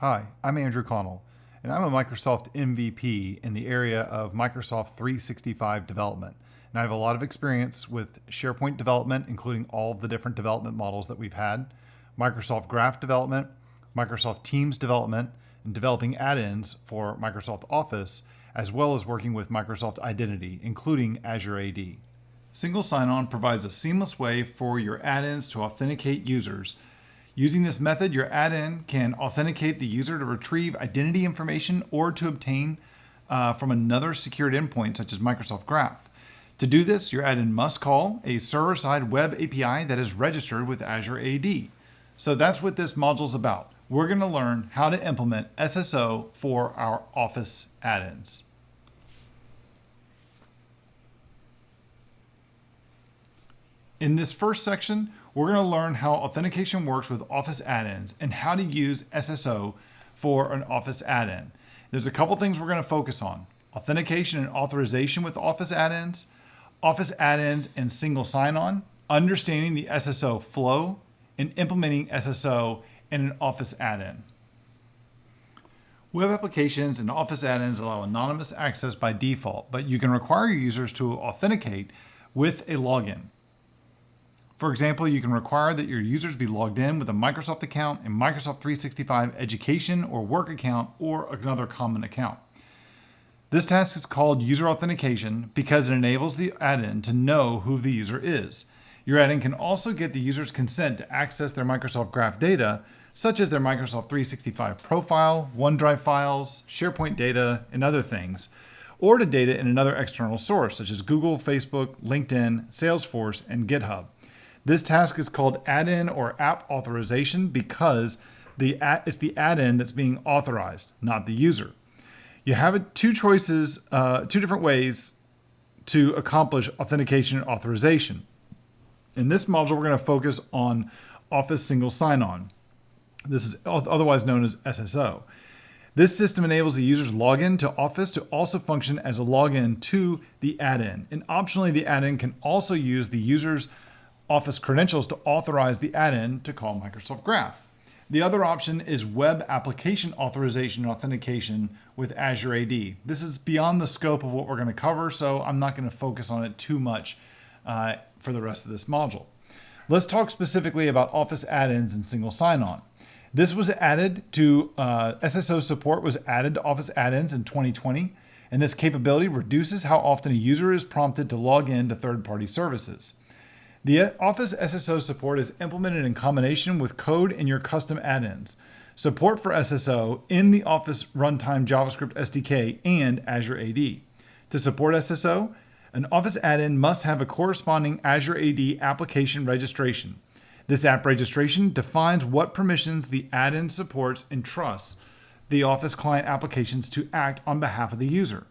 Hi, I'm Andrew Connell, and I'm a Microsoft MVP in the area of Microsoft 365 development. And I have a lot of experience with SharePoint development, including all of the different development models that we've had, Microsoft Graph development, Microsoft Teams development, and developing add-ins for Microsoft Office, as well as working with Microsoft Identity, including Azure AD. Single sign-on provides a seamless way for your add-ins to authenticate users. Using this method, your add-in can authenticate the user to retrieve identity information or to obtain from another secured endpoint, such as Microsoft Graph. To do this, your add-in must call a server-side web API that is registered with Azure AD. So that's what this module is about. We're going to learn how to implement SSO for our Office add-ins. In this first section, we're going to learn how authentication works with Office add-ins and how to use SSO for an Office add-in. There's a couple things we're going to focus on: authentication and authorization with Office add-ins, Office add-ins and single sign-on, understanding the SSO flow, and implementing SSO in an Office add-in. Web applications and Office add-ins allow anonymous access by default, but you can require your users to authenticate with a login. For example, you can require that your users be logged in with a Microsoft account, a Microsoft 365 education or work account, or another common account. This task is called user authentication because it enables the add-in to know who the user is. Your add-in can also get the user's consent to access their Microsoft Graph data, such as their Microsoft 365 profile, OneDrive files, SharePoint data, and other things, or to data in another external source, such as Google, Facebook, LinkedIn, Salesforce, and GitHub. This task is called add-in or app authorization because it's the add-in that's being authorized, not the user. You have two different ways to accomplish authentication and authorization. In this module, we're going to focus on Office Single Sign-On. This is otherwise known as SSO. This system enables the user's login to Office to also function as a login to the add-in. And optionally, the add-in can also use the user's Office credentials to authorize the add-in to call Microsoft Graph. The other option is web application authorization and authentication with Azure AD. This is beyond the scope of what we're going to cover, so I'm not going to focus on it too much for the rest of this module. Let's talk specifically about Office add-ins and single sign-on. This was added to SSO support was added to Office add-ins in 2020, and this capability reduces how often a user is prompted to log in to third-party services. The Office SSO support is implemented in combination with code in your custom add-ins. Support for SSO in the Office Runtime JavaScript SDK and Azure AD. To support SSO, an Office add-in must have a corresponding Azure AD application registration. This app registration defines what permissions the add-in supports and trusts the Office client applications to act on behalf of the user.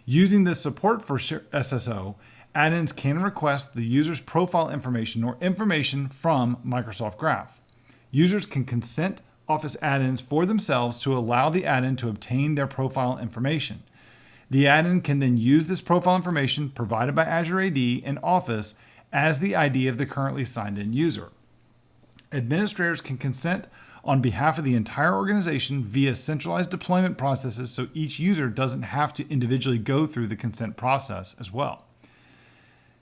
Using this support for SSO, add-ins can request the user's profile information or information from Microsoft Graph. Users can consent Office add-ins for themselves to allow the add-in to obtain their profile information. The add-in can then use this profile information provided by Azure AD in Office as the ID of the currently signed-in user. Administrators can consent on behalf of the entire organization via centralized deployment processes, so each user doesn't have to individually go through the consent process as well.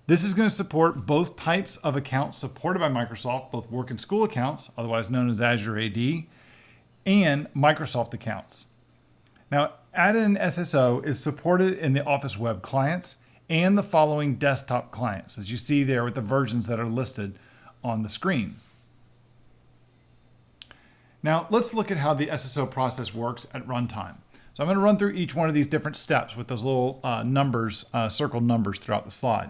This is going to support both types of accounts supported by Microsoft, both work and school accounts, otherwise known as Azure AD, and Microsoft accounts. Now, add-in SSO is supported in the Office web clients and the following desktop clients, as you see there with the versions that are listed on the screen. Now, let's look at how the SSO process works at runtime. So I'm going to run through each one of these different steps with those little numbers, circled numbers throughout the slide.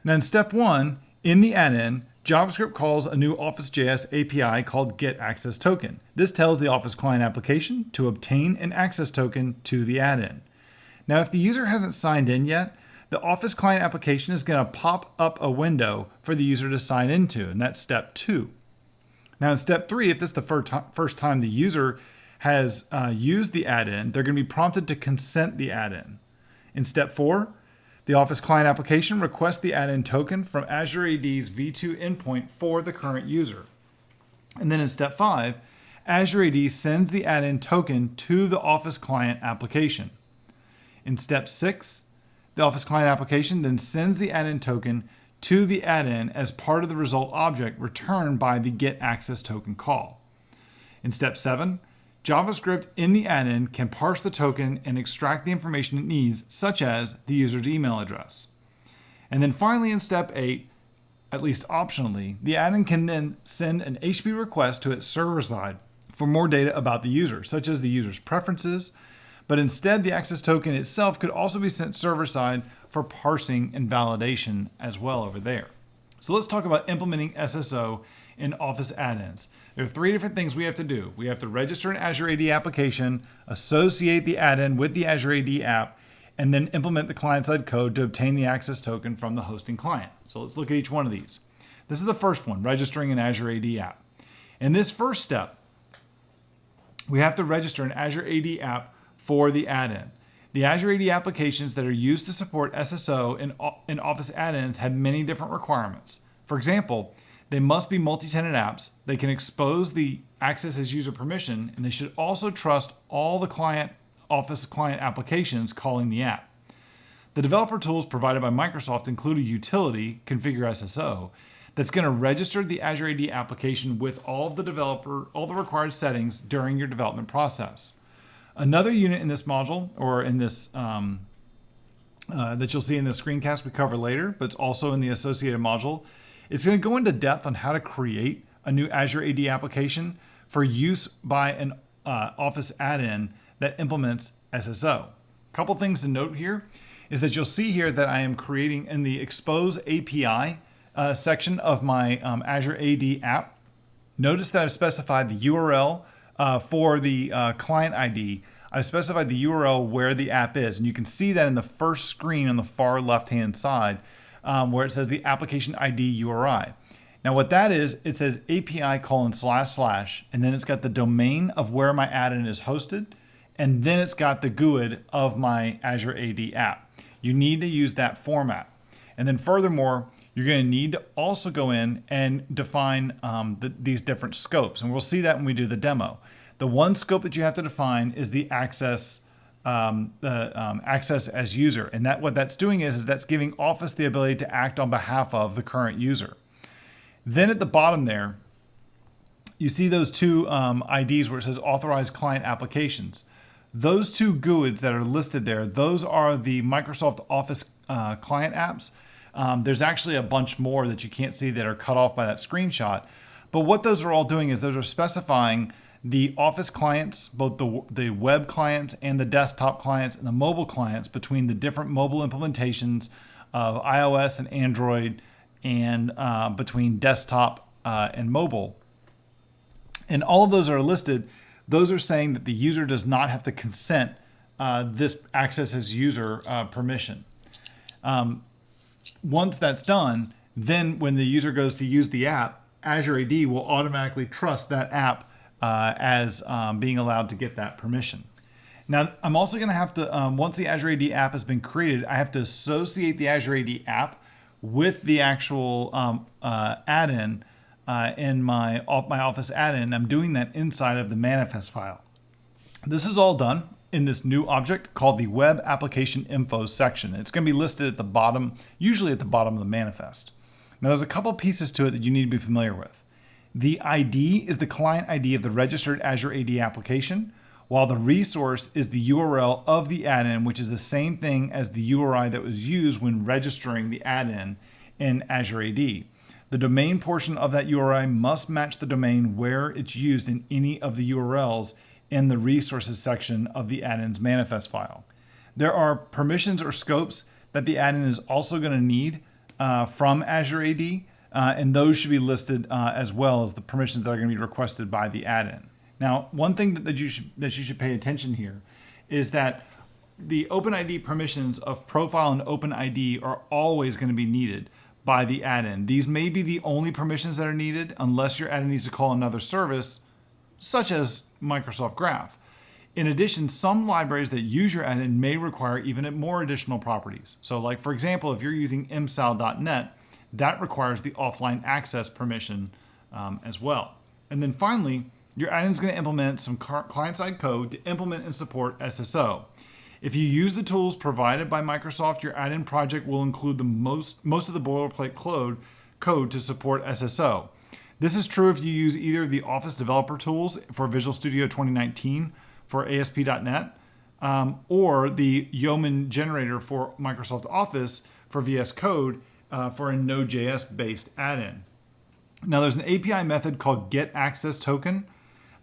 Now in step 1, in the add-in, JavaScript calls a new Office.js API called getAccessToken. This tells the Office client application to obtain an access token to the add-in. Now if the user hasn't signed in yet, the Office client application is going to pop up a window for the user to sign into, and that's step 2. Now in step 3, if this is the first time the user has used the add-in, they're going to be prompted to consent the add-in. In step 4, the Office client application requests the add-in token from Azure AD's V2 endpoint for the current user. And then in step 5, Azure AD sends the add-in token to the Office client application. In step 6, the Office client application then sends the add-in token to the add-in as part of the result object returned by the getAccessToken call. In step 7, JavaScript in the add-in can parse the token and extract the information it needs, such as the user's email address. And then finally in step 8, at least optionally, the add-in can then send an HTTP request to its server side for more data about the user, such as the user's preferences, but instead the access token itself could also be sent server side for parsing and validation as well over there. So let's talk about implementing SSO in Office add-ins. There are 3 different things we have to do. We have to register an Azure AD application, associate the add-in with the Azure AD app, and then implement the client-side code to obtain the access token from the hosting client. So let's look at each one of these. This is the first one, registering an Azure AD app. In this first step, we have to register an Azure AD app for the add-in. The Azure AD applications that are used to support SSO in Office add-ins have many different requirements. For example, they must be multi-tenant apps, they can expose the access as user permission, and they should also trust all the Office client applications calling the app. The developer tools provided by Microsoft include a utility, Configure SSO, that's going to register the Azure AD application with all the required settings during your development process. Another unit in this module, or in this that you'll see in the screencast we cover later, but it's also in the associated module, it's going to go into depth on how to create a new Azure AD application for use by an Office add-in that implements SSO. A couple things to note here is that you'll see here that I am creating in the Expose API section of my Azure AD app. Notice that I've specified the URL for the client ID. I've specified the URL where the app is, and you can see that in the first screen on the far left-hand side where it says the application ID URI. Now what that is, it says API : // and then it's got the domain of where my add-in is hosted, and then it's got the GUID of my Azure AD app. You need to use that format. And then furthermore, you're going to need to also go in and define these different scopes. And we'll see that when we do the demo. The one scope that you have to define is the access as user. And what that's doing is that's giving Office the ability to act on behalf of the current user. Then at the bottom there, you see those 2 IDs where it says authorized client applications. Those 2 GUIDs that are listed there, those are the Microsoft Office client apps. There's actually a bunch more that you can't see that are cut off by that screenshot. But what those are all doing is those are specifying the Office clients, both the web clients and the desktop clients and the mobile clients between the different mobile implementations of iOS and Android, and between desktop and mobile. And all of those are listed. Those are saying that the user does not have to consent this access as user permission. Once that's done, then when the user goes to use the app, Azure AD will automatically trust that app as being allowed to get that permission. Now, I'm also going to have to, once the Azure AD app has been created, I have to associate the Azure AD app with the actual add-in in my Office add-in. I'm doing that inside of the manifest file. This is all done in this new object called the Web Application Info section. It's going to be listed at the bottom, usually at the bottom of the manifest. Now there's a couple pieces to it that you need to be familiar with. The ID is the client ID of the registered Azure AD application, while the resource is the URL of the add-in, which is the same thing as the URI that was used when registering the add-in in Azure AD. The domain portion of that URI must match the domain where it's used in any of the URLs in the resources section of the add-in's manifest file. There are permissions or scopes that the add-in is also going to need from Azure AD, and those should be listed as well as the permissions that are going to be requested by the add-in. Now, one thing that you should pay attention here is that the OpenID permissions of profile and OpenID are always going to be needed by the add-in. These may be the only permissions that are needed unless your add-in needs to call another service, such as Microsoft Graph. In addition, some libraries that use your add-in may require even more additional properties. So like, for example, if you're using msal.net, that requires the offline access permission as well. And then finally, your add-in is going to implement some client-side code to implement and support SSO. If you use the tools provided by Microsoft, your add-in project will include the most of the boilerplate code to support SSO. This is true if you use either the Office developer tools for Visual Studio 2019 for ASP.NET or the Yeoman generator for Microsoft Office for VS Code for a Node.js based add-in. Now there's an API method called getAccessToken,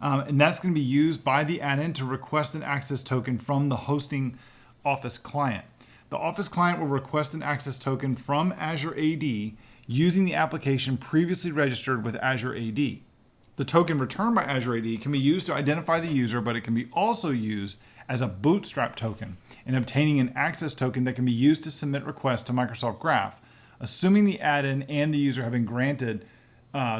and that's going to be used by the add-in to request an access token from the hosting Office client. The Office client will request an access token from Azure AD using the application previously registered with Azure AD. The token returned by Azure AD can be used to identify the user, but it can be also used as a bootstrap token in obtaining an access token that can be used to submit requests to Microsoft Graph, assuming the add-in and the user have been granted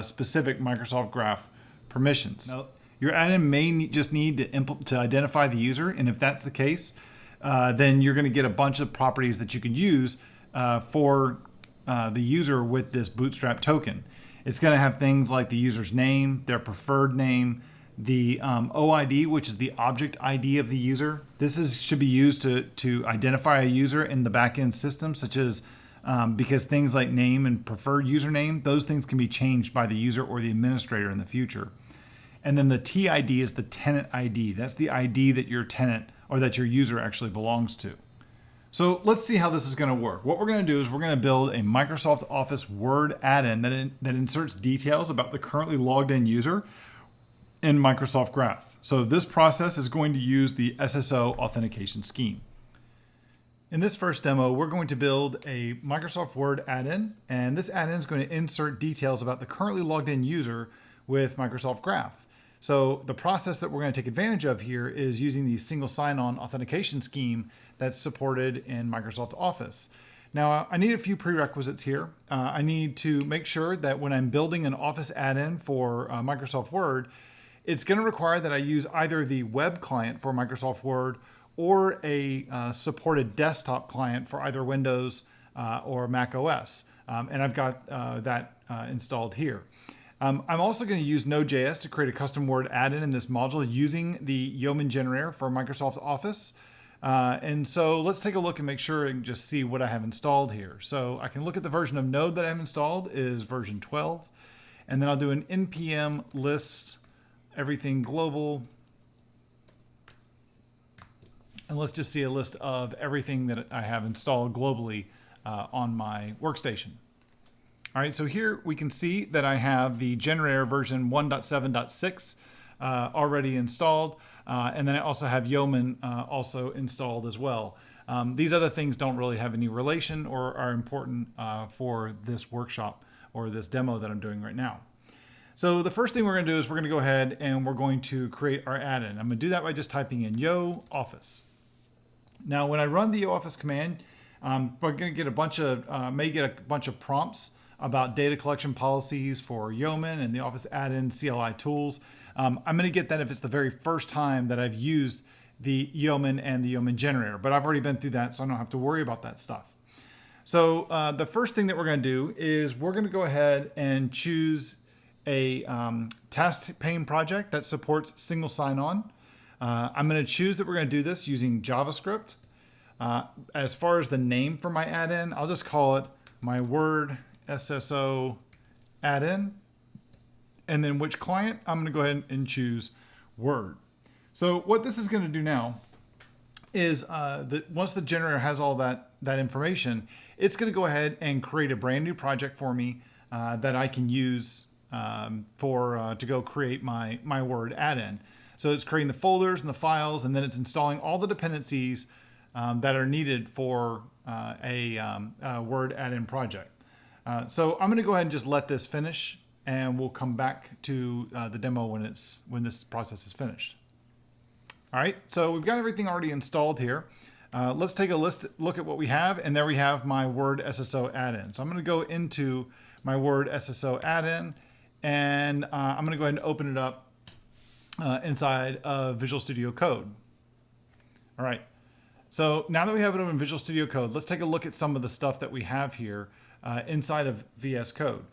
specific Microsoft Graph permissions. Now, your add-in may just need to identify the user, and if that's the case, then you're going to get a bunch of properties that you can use for the user with this bootstrap token. It's going to have things like the user's name, their preferred name, the OID, which is the object ID of the user. This should be used to identify a user in the backend system, such as because things like name and preferred username, those things can be changed by the user or the administrator in the future. And then the TID is the tenant ID. That's the ID that your tenant or that your user actually belongs to. So let's see how this is going to work. What we're going to do is we're going to build a Microsoft Office Word add-in that inserts details about the currently logged in user in Microsoft Graph. So this process is going to use the SSO authentication scheme. In this first demo, we're going to build a Microsoft Word add-in, and this add-in is going to insert details about the currently logged in user with Microsoft Graph. So the process that we're going to take advantage of here is using the single sign-on authentication scheme that's supported in Microsoft Office. Now, I need a few prerequisites here. I need to make sure that when I'm building an Office add-in for Microsoft Word, it's going to require that I use either the web client for Microsoft Word or a supported desktop client for either Windows or Mac OS. And I've got that installed here. I'm also going to use Node.js to create a custom Word add-in in this module using the Yeoman generator for Microsoft Office. And so let's take a look and make sure and just see what I have installed here. So I can look at the version of Node that I have installed is version 12. And then I'll do an npm list everything global. And let's just see a list of everything that I have installed globally on my workstation. All right, so here we can see that I have the generator version 1.7.6 already installed. And then I also have Yeoman also installed as well. These other things don't really have any relation or are important for this workshop or this demo that I'm doing right now. So the first thing we're going to do is we're going to go ahead and we're going to create our add-in. I'm going to do that by just typing in yo office. Now, when I run the yo office command, we're going to get a bunch of prompts about data collection policies for Yeoman and the Office add-in CLI tools. I'm going to get that if it's the very first time that I've used the Yeoman and the Yeoman generator, but I've already been through that, so I don't have to worry about that stuff. So the first thing that we're going to do is we're going to go ahead and choose a task pane project that supports single sign-on. I'm going to choose that we're going to do this using JavaScript. As far as the name for my add-in, I'll just call it my Word SSO add-in. And then which client, I'm going to go ahead and choose Word. So what this is going to do now is that once the generator has all that information, it's going to go ahead and create a brand new project for me that I can use to go create my Word add-in. So it's creating the folders and the files, and then it's installing all the dependencies that are needed for a Word add-in project. So I'm going to go ahead and just let this finish, and we'll come back to the demo when this process is finished. All right, so we've got everything already installed here. Let's take a look at what we have, and there we have my Word SSO add-in. So I'm going to go into my Word SSO add-in, and I'm going to go ahead and open it up inside of Visual Studio Code. All right, so now that we have it in Visual Studio Code, let's take a look at some of the stuff that we have here inside of VS Code.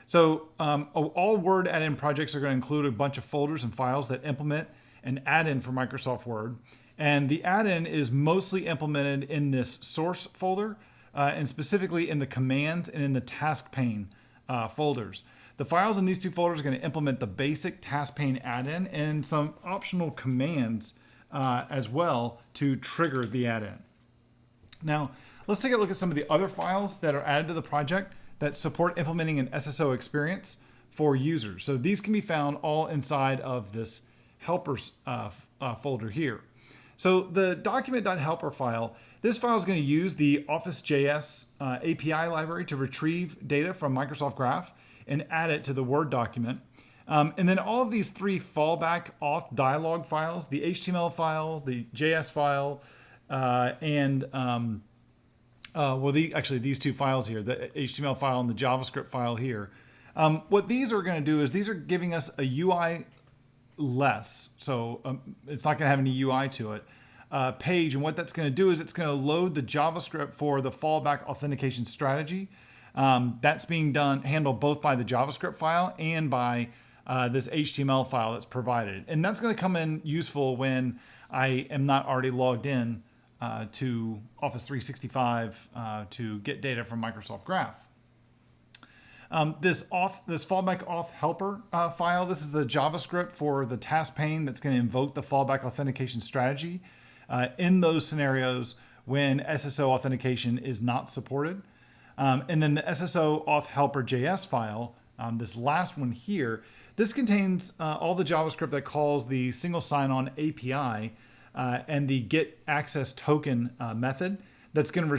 So all Word add-in projects are going to include a bunch of folders and files that implement an add-in for Microsoft Word. And the add-in is mostly implemented in this source folder and specifically in the commands and in the task pane folders. The files in these two folders are going to implement the basic task pane add-in and some optional commands as well to trigger the add-in. Now, let's take a look at some of the other files that are added to the project that support implementing an SSO experience for users. So these can be found all inside of this helpers folder here. So the document.helper file, this file is going to use the Office.js API library to retrieve data from Microsoft Graph and add it to the Word document. And then all of these three fallback auth dialog files, the HTML file, the JS file, actually these two files here, the HTML file and the JavaScript file here. What these are going to do is these are giving us a UI less, so it's not going to have any UI to it, page. And what that's going to do is it's going to load the JavaScript for the fallback authentication strategy. That's being handled both by the JavaScript file and by this HTML file that's provided. And that's going to come in useful when I am not already logged in to Office 365 to get data from Microsoft Graph. This fallback auth helper file, this is the JavaScript for the task pane that's going to invoke the fallback authentication strategy in those scenarios when SSO authentication is not supported. And then the SSO auth helper JS file, this last one here, this contains all the JavaScript that calls the single sign-on API and the get access token method that's going to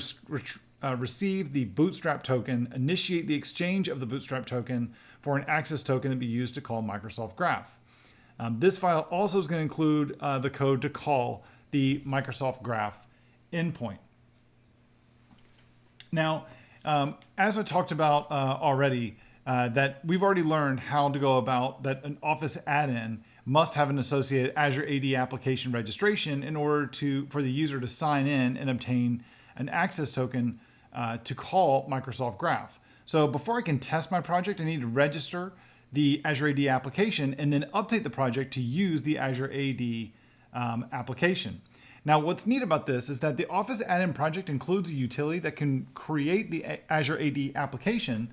receive the bootstrap token, initiate the exchange of the bootstrap token for an access token to be used to call Microsoft Graph. This file also is going to include the code to call the Microsoft Graph endpoint. Now, as I talked about already, that we've already learned how to go about that an Office add-in must have an associated Azure AD application registration in order for the user to sign in and obtain an access token to call Microsoft Graph. So before I can test my project, I need to register the Azure AD application and then update the project to use the Azure AD application. Now, what's neat about this is that the Office add-in project includes a utility that can create the Azure AD application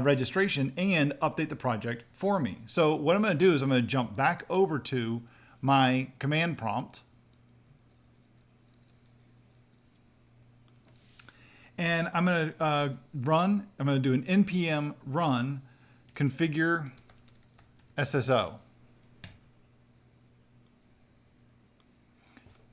registration and update the project for me. So what I'm going to do is I'm going to jump back over to my command prompt. And I'm going to I'm going to do an npm run configure SSO.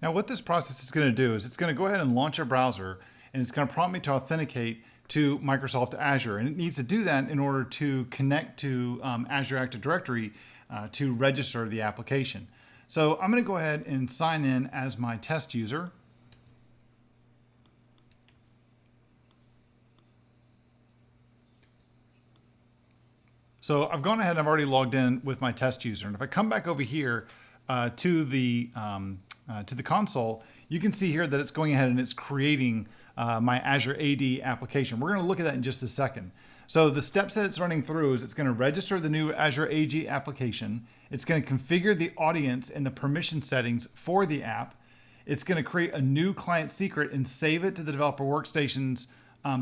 Now what this process is going to do is it's going to go ahead and launch a browser, and it's going to prompt me to authenticate to Microsoft Azure. And it needs to do that in order to connect to Azure Active Directory to register the application. So I'm going to go ahead and sign in as my test user. So I've gone ahead and I've already logged in with my test user. And if I come back over here to the console, you can see here that it's going ahead and it's creating my Azure AD application. We're going to look at that in just a second. So the steps that it's running through is it's going to register the new Azure AD application. It's going to configure the audience and the permission settings for the app. It's going to create a new client secret and save it to the developer workstation's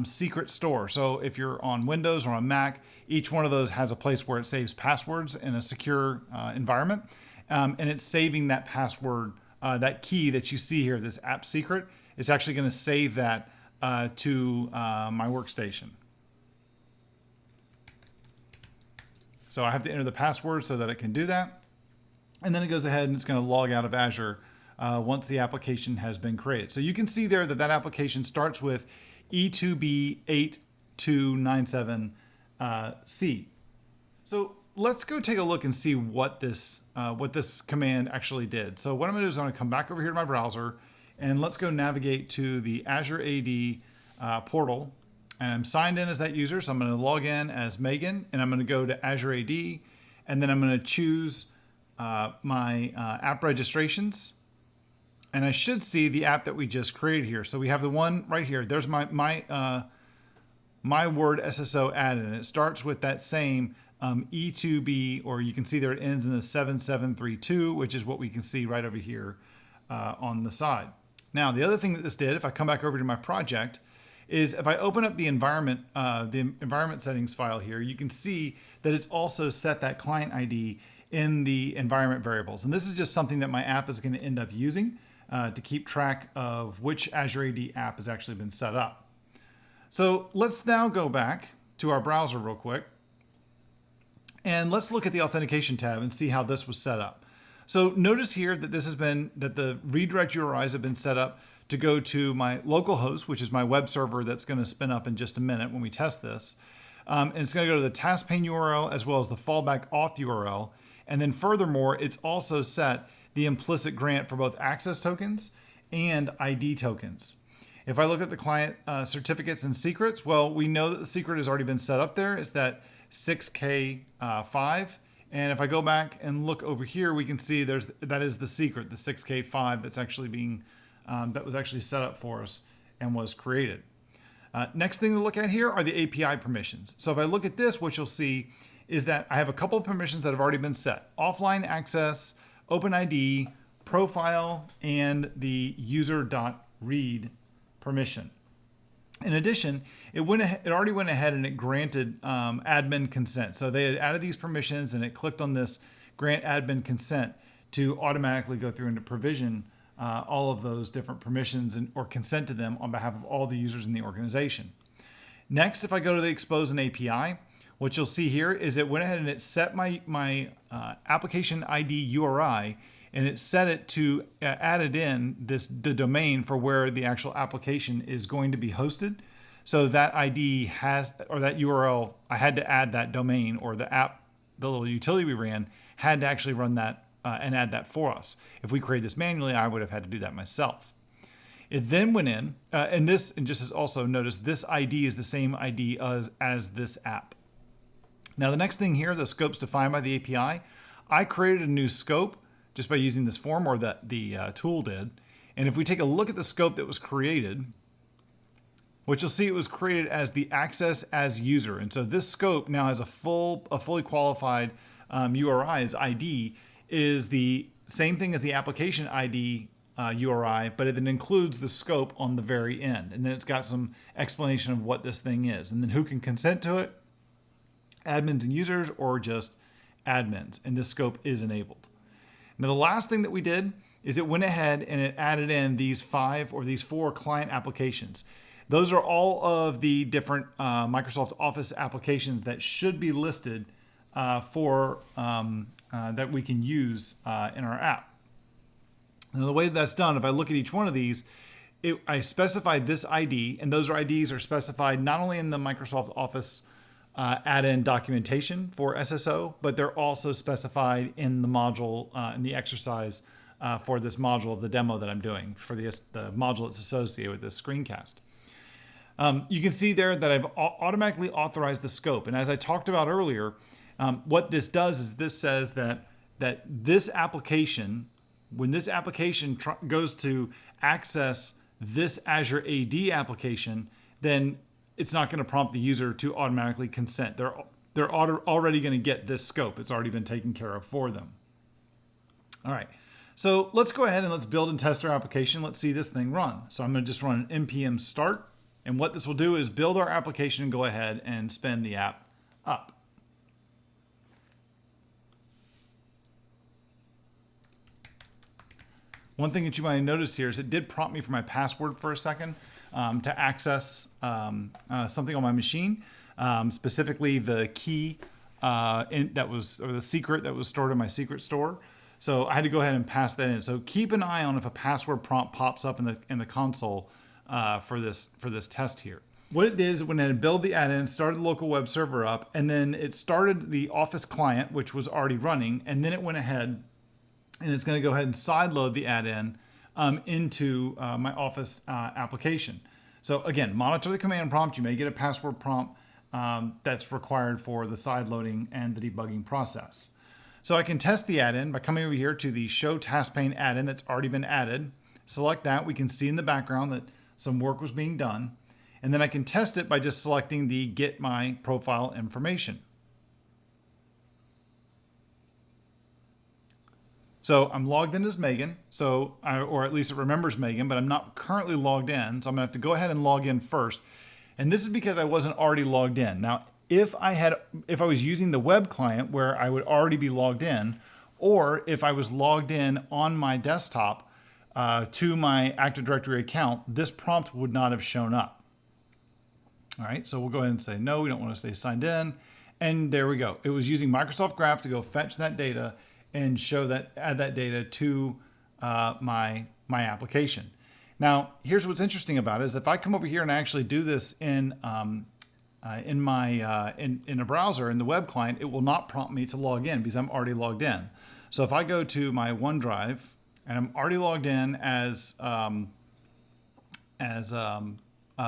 secret store. So if you're on Windows or on Mac, each one of those has a place where it saves passwords in a secure environment. And it's saving that password, that key that you see here, this app secret. It's actually going to save that to my workstation. So I have to enter the password so that it can do that. And then it goes ahead and it's going to log out of Azure once the application has been created. So you can see there that that application starts with E2B8297C. So let's go take a look and see what this command actually did. So what I'm going to do is I'm going to come back over here to my browser, and let's go navigate to the Azure AD portal. And I'm signed in as that user, so I'm going to log in as Megan, and I'm going to go to Azure AD, and then I'm going to choose my app registrations. And I should see the app that we just created here. So we have the one right here. There's my my word SSO add-in. It starts with that same E2B, or you can see there it ends in the 7732, which is what we can see right over here on the side. Now, the other thing that this did, if I come back over to my project, is if I open up the environment settings file here, you can see that it's also set that client ID in the environment variables. And this is just something that my app is going to end up using to keep track of which Azure AD app has actually been set up. So let's now go back to our browser real quick. And let's look at the authentication tab and see how this was set up. So notice here that the redirect URIs have been set up to go to my local host, which is my web server that's going to spin up in just a minute when we test this. And it's going to go to the task pane URL as well as the fallback auth URL. And then furthermore, it's also set the implicit grant for both access tokens and ID tokens. If I look at the client certificates and secrets, well, we know that the secret has already been set up there. It's that 6K5. And if I go back and look over here, we can see that is the secret, the 6K5 that's actually being that was actually set up for us and was created. Next thing to look at here are the API permissions. So if I look at this, what you'll see is that I have a couple of permissions that have already been set: offline access, OpenID, profile, and the user.read permission. In addition, it already went ahead and it granted admin consent. So they had added these permissions and it clicked on this grant admin consent to automatically go through and to provision all of those different permissions or consent to them on behalf of all the users in the organization. Next, if I go to the expose an API, what you'll see here is it went ahead and it set my application ID URI, and it set it to added in the domain for where the actual application is going to be hosted. So that ID that URL, I had to add that domain, or the little utility we ran had to actually run that and add that for us. If we create this manually, I would have had to do that myself. It then went in, and just as also notice, this ID is the same ID as this app. Now the next thing here, the scope's defined by the API. I created a new scope just by using this form, or that the tool did. And if we take a look at the scope that was created, what you'll see, it was created as the access as user. And so this scope now has a fully qualified URI as ID, is the same thing as the application ID URI, but it then includes the scope on the very end. And then it's got some explanation of what this thing is. And then who can consent to it: admins and users, or just admins. And this scope is enabled. Now, the last thing that we did is it went ahead and it added in these 4 client applications. Those are all of the different Microsoft Office applications that should be listed that we can use in our app. Now, the way that's done, if I look at each one of these, I specified this ID, and those IDs are specified not only in the Microsoft Office add-in documentation for SSO, but they're also specified in the module, in the exercise for this module of the demo that I'm doing for the module that's associated with this screencast. You can see there that I've automatically authorized the scope. And as I talked about earlier, what this does is this says that this application, when this application goes to access this Azure AD application, then it's not going to prompt the user to automatically consent. They're already going to get this scope. It's already been taken care of for them. All right, so let's go ahead and let's build and test our application. Let's see this thing run. So I'm going to just run an npm start. And what this will do is build our application and go ahead and spin the app up. One thing that you might notice here is it did prompt me for my password for a second to access something on my machine, specifically the key or the secret that was stored in my secret store. So I had to go ahead and pass that in. So keep an eye on if a password prompt pops up in the console for this test here. What it did is it went ahead and built the add-in, started the local web server up, and then it started the Office client, which was already running, and then it went ahead and it's going to go ahead and sideload the add-in into my Office application. So again, monitor the command prompt. You may get a password prompt that's required for the sideloading and the debugging process. So I can test the add-in by coming over here to the Show Task Pane add-in that's already been added. Select that. We can see in the background that some work was being done. And then I can test it by just selecting the Get My Profile Information. So I'm logged in as Megan, or at least it remembers Megan, but I'm not currently logged in. So I'm gonna have to go ahead and log in first. And this is because I wasn't already logged in. Now, if I was using the web client where I would already be logged in, or if I was logged in on my desktop to my Active Directory account, this prompt would not have shown up. All right, so we'll go ahead and say, no, we don't want to stay signed in. And there we go. It was using Microsoft Graph to go fetch that data and add that data to my application. Now, here's what's interesting about it is if I come over here and actually do this in a browser in the web client, it will not prompt me to log in because I'm already logged in. So if I go to my OneDrive and I'm already logged in as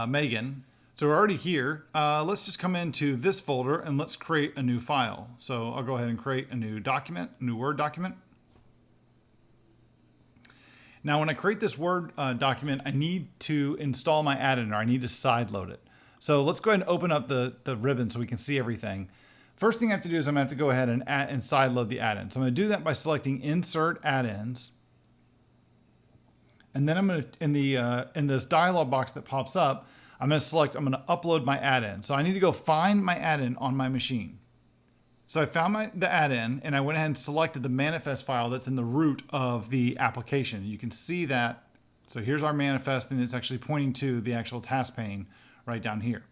Megan, so we're already here. Let's just come into this folder and let's create a new file. So I'll go ahead and create a new document, a new Word document. Now, when I create this Word document, I need to install my add-in, or I need to sideload it. So let's go ahead and open up the ribbon so we can see everything. First thing I have to do is I'm going to have to go ahead and sideload the add-in. So I'm going to do that by selecting Insert Add-ins. And then I'm going to, in this dialog box that pops up, I'm going to upload my add-in. So I need to go find my add-in on my machine. So I found the add-in and I went ahead and selected the manifest file that's in the root of the application. You can see that. So here's our manifest and it's actually pointing to the actual task pane right down here.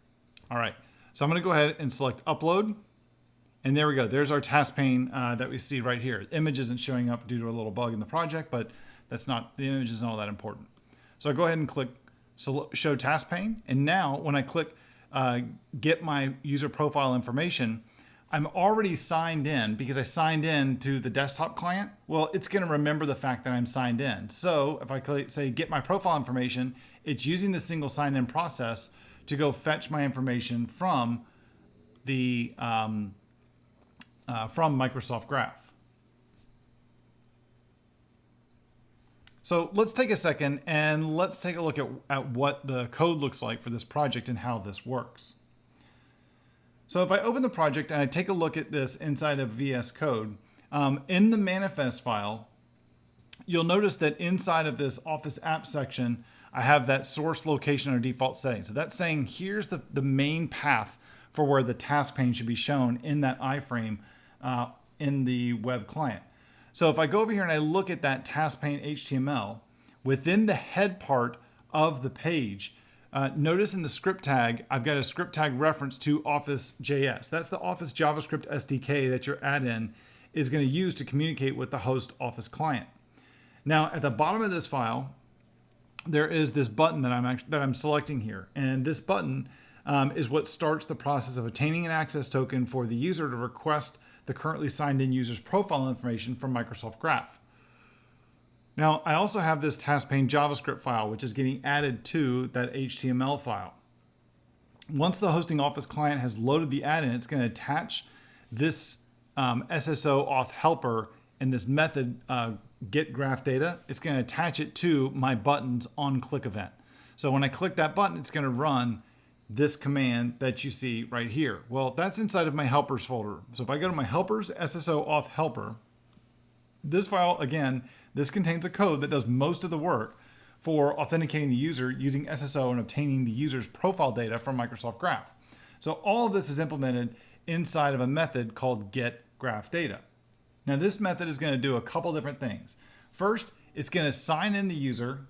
All right, so I'm going to go ahead and select upload. And there we go. There's our task pane that we see right here. The image isn't showing up due to a little bug in the project, but the image isn't all that important. So I go ahead and click Show Task Pane. And now when I click Get My User Profile Information, I'm already signed in because I signed in to the desktop client. Well, it's going to remember the fact that I'm signed in. So if I say Get My Profile Information, it's using the single sign-in process to go fetch my information from the from Microsoft Graph. So let's take a second and let's take a look at what the code looks like for this project and how this works. So if I open the project and I take a look at this inside of VS Code, in the manifest file, you'll notice that inside of this Office App section, I have that source location or default setting. So that's saying here's the main path for where the task pane should be shown in that iframe in the web client. So if I go over here and I look at that task pane HTML, within the head part of the page, notice in the script tag, I've got a script tag reference to Office.js. That's the Office JavaScript SDK that your add-in is going to use to communicate with the host Office client. Now, at the bottom of this file, there is this button that I'm selecting here. And this button is what starts the process of obtaining an access token for the user to request the currently signed in user's profile information from Microsoft Graph. Now, I also have this task pane JavaScript file, which is getting added to that HTML file. Once the hosting Office client has loaded the add-in, it's going to attach this SSO auth helper and this method get graph data. It's going to attach it to my button's on click event. So when I click that button, it's going to run this command that you see right here. Well, that's inside of my helpers folder. So if I go to my helpers SSO auth helper, this file, again, this contains a code that does most of the work for authenticating the user using SSO and obtaining the user's profile data from Microsoft Graph. So all of this is implemented inside of a method called getGraphData. Now this method is going to do a couple different things. First, it's going to sign in the user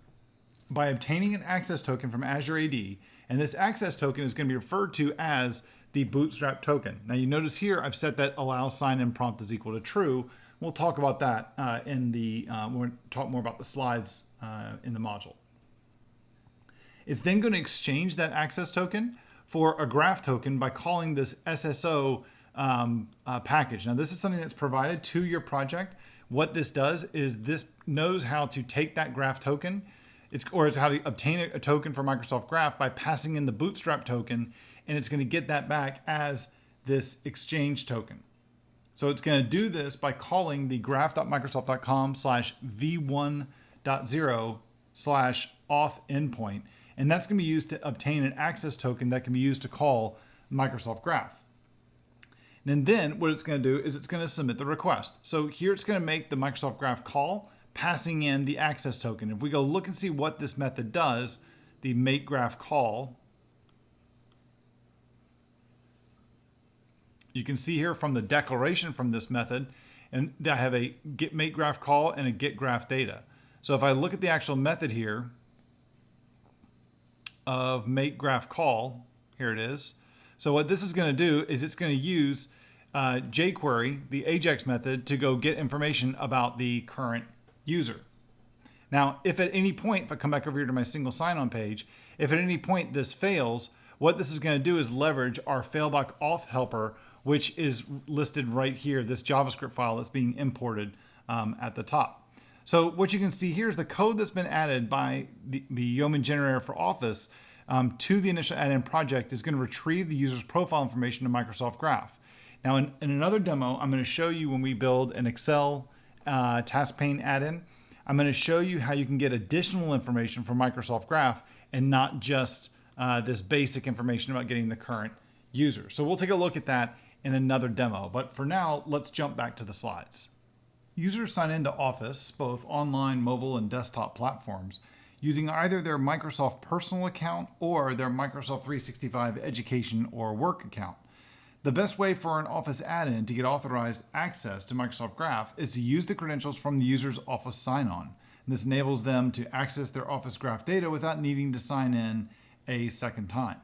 by obtaining an access token from Azure AD, and this access token is going to be referred to as the bootstrap token. Now you notice here I've set that allow sign in prompt is equal to true. We'll talk about that when we talk more about the slides in the module. It's then going to exchange that access token for a graph token by calling this SSO package. Now this is something that's provided to your project. What this does is this knows how to take that graph token, it's how to obtain a token for Microsoft Graph by passing in the bootstrap token, and it's going to get that back as this exchange token. So it's going to do this by calling the graph.microsoft.com/v1.0/auth endpoint. And that's going to be used to obtain an access token that can be used to call Microsoft Graph. And then what it's going to do is it's going to submit the request. So here it's going to make the Microsoft Graph call, passing in the access token. If we go look and see what this method does, the make graph call, you can see here from the declaration from this method, and I have a get make graph call and a get graph data. So if I look at the actual method here of make graph call, here it is. So what this is going to do is it's going to use jQuery, the AJAX method, to go get information about the current user. Now, if at any point, if I come back over here to my single sign-on page, if at any point this fails, what this is going to do is leverage our fail.auth helper, which is listed right here, this JavaScript file that's being imported at the top. So what you can see here is the code that's been added by the Yeoman generator for Office to the initial add-in project is going to retrieve the user's profile information to Microsoft Graph. Now, in another demo, I'm going to show you when we build an Excel task pane add-in, I'm going to show you how you can get additional information from Microsoft Graph and not just this basic information about getting the current user. So we'll take a look at that in another demo. But for now, let's jump back to the slides. Users sign into Office, both online, mobile, and desktop platforms, using either their Microsoft personal account or their Microsoft 365 education or work account. The best way for an Office add-in to get authorized access to Microsoft Graph is to use the credentials from the user's Office sign-on. This enables them to access their Office Graph data without needing to sign in a second time.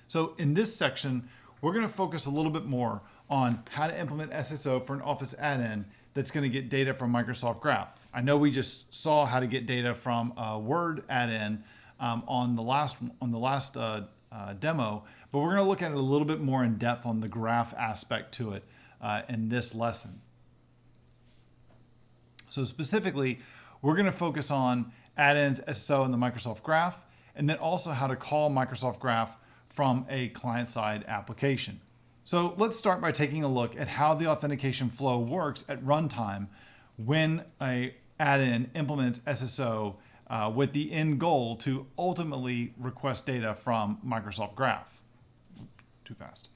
So in this section, we're going to focus a little bit more on how to implement SSO for an Office add-in that's going to get data from Microsoft Graph. I know we just saw how to get data from a Word add-in on the last demo, but we're going to look at it a little bit more in depth on the graph aspect to it in this lesson. So specifically, we're going to focus on add-ins, SSO, and the Microsoft Graph, and then also how to call Microsoft Graph from a client-side application. So let's start by taking a look at how the authentication flow works at runtime when a add-in implements SSO with the end goal to ultimately request data from Microsoft Graph. Too fast.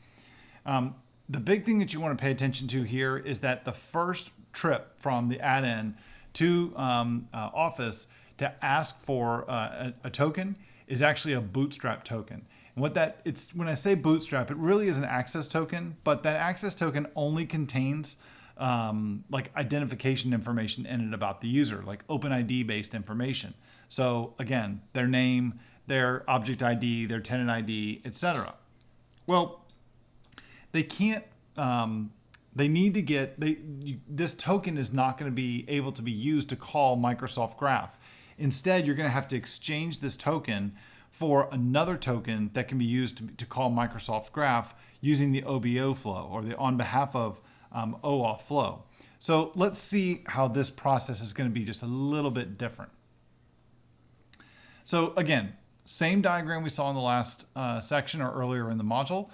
The big thing that you want to pay attention to here is that the first trip from the add-in to Office to ask for a token is actually a bootstrap token. And when I say bootstrap, it really is an access token, but that access token only contains like identification information in it about the user, like OpenID based information. So again, their name, their object ID, their tenant ID, etc. Well, they can't, they need to get, this token is not going to be able to be used to call Microsoft Graph. Instead, you're going to have to exchange this token for another token that can be used to call Microsoft Graph using the OBO flow or the on behalf of OAuth flow. So let's see how this process is going to be just a little bit different. So again, same diagram we saw in the last section or earlier in the module,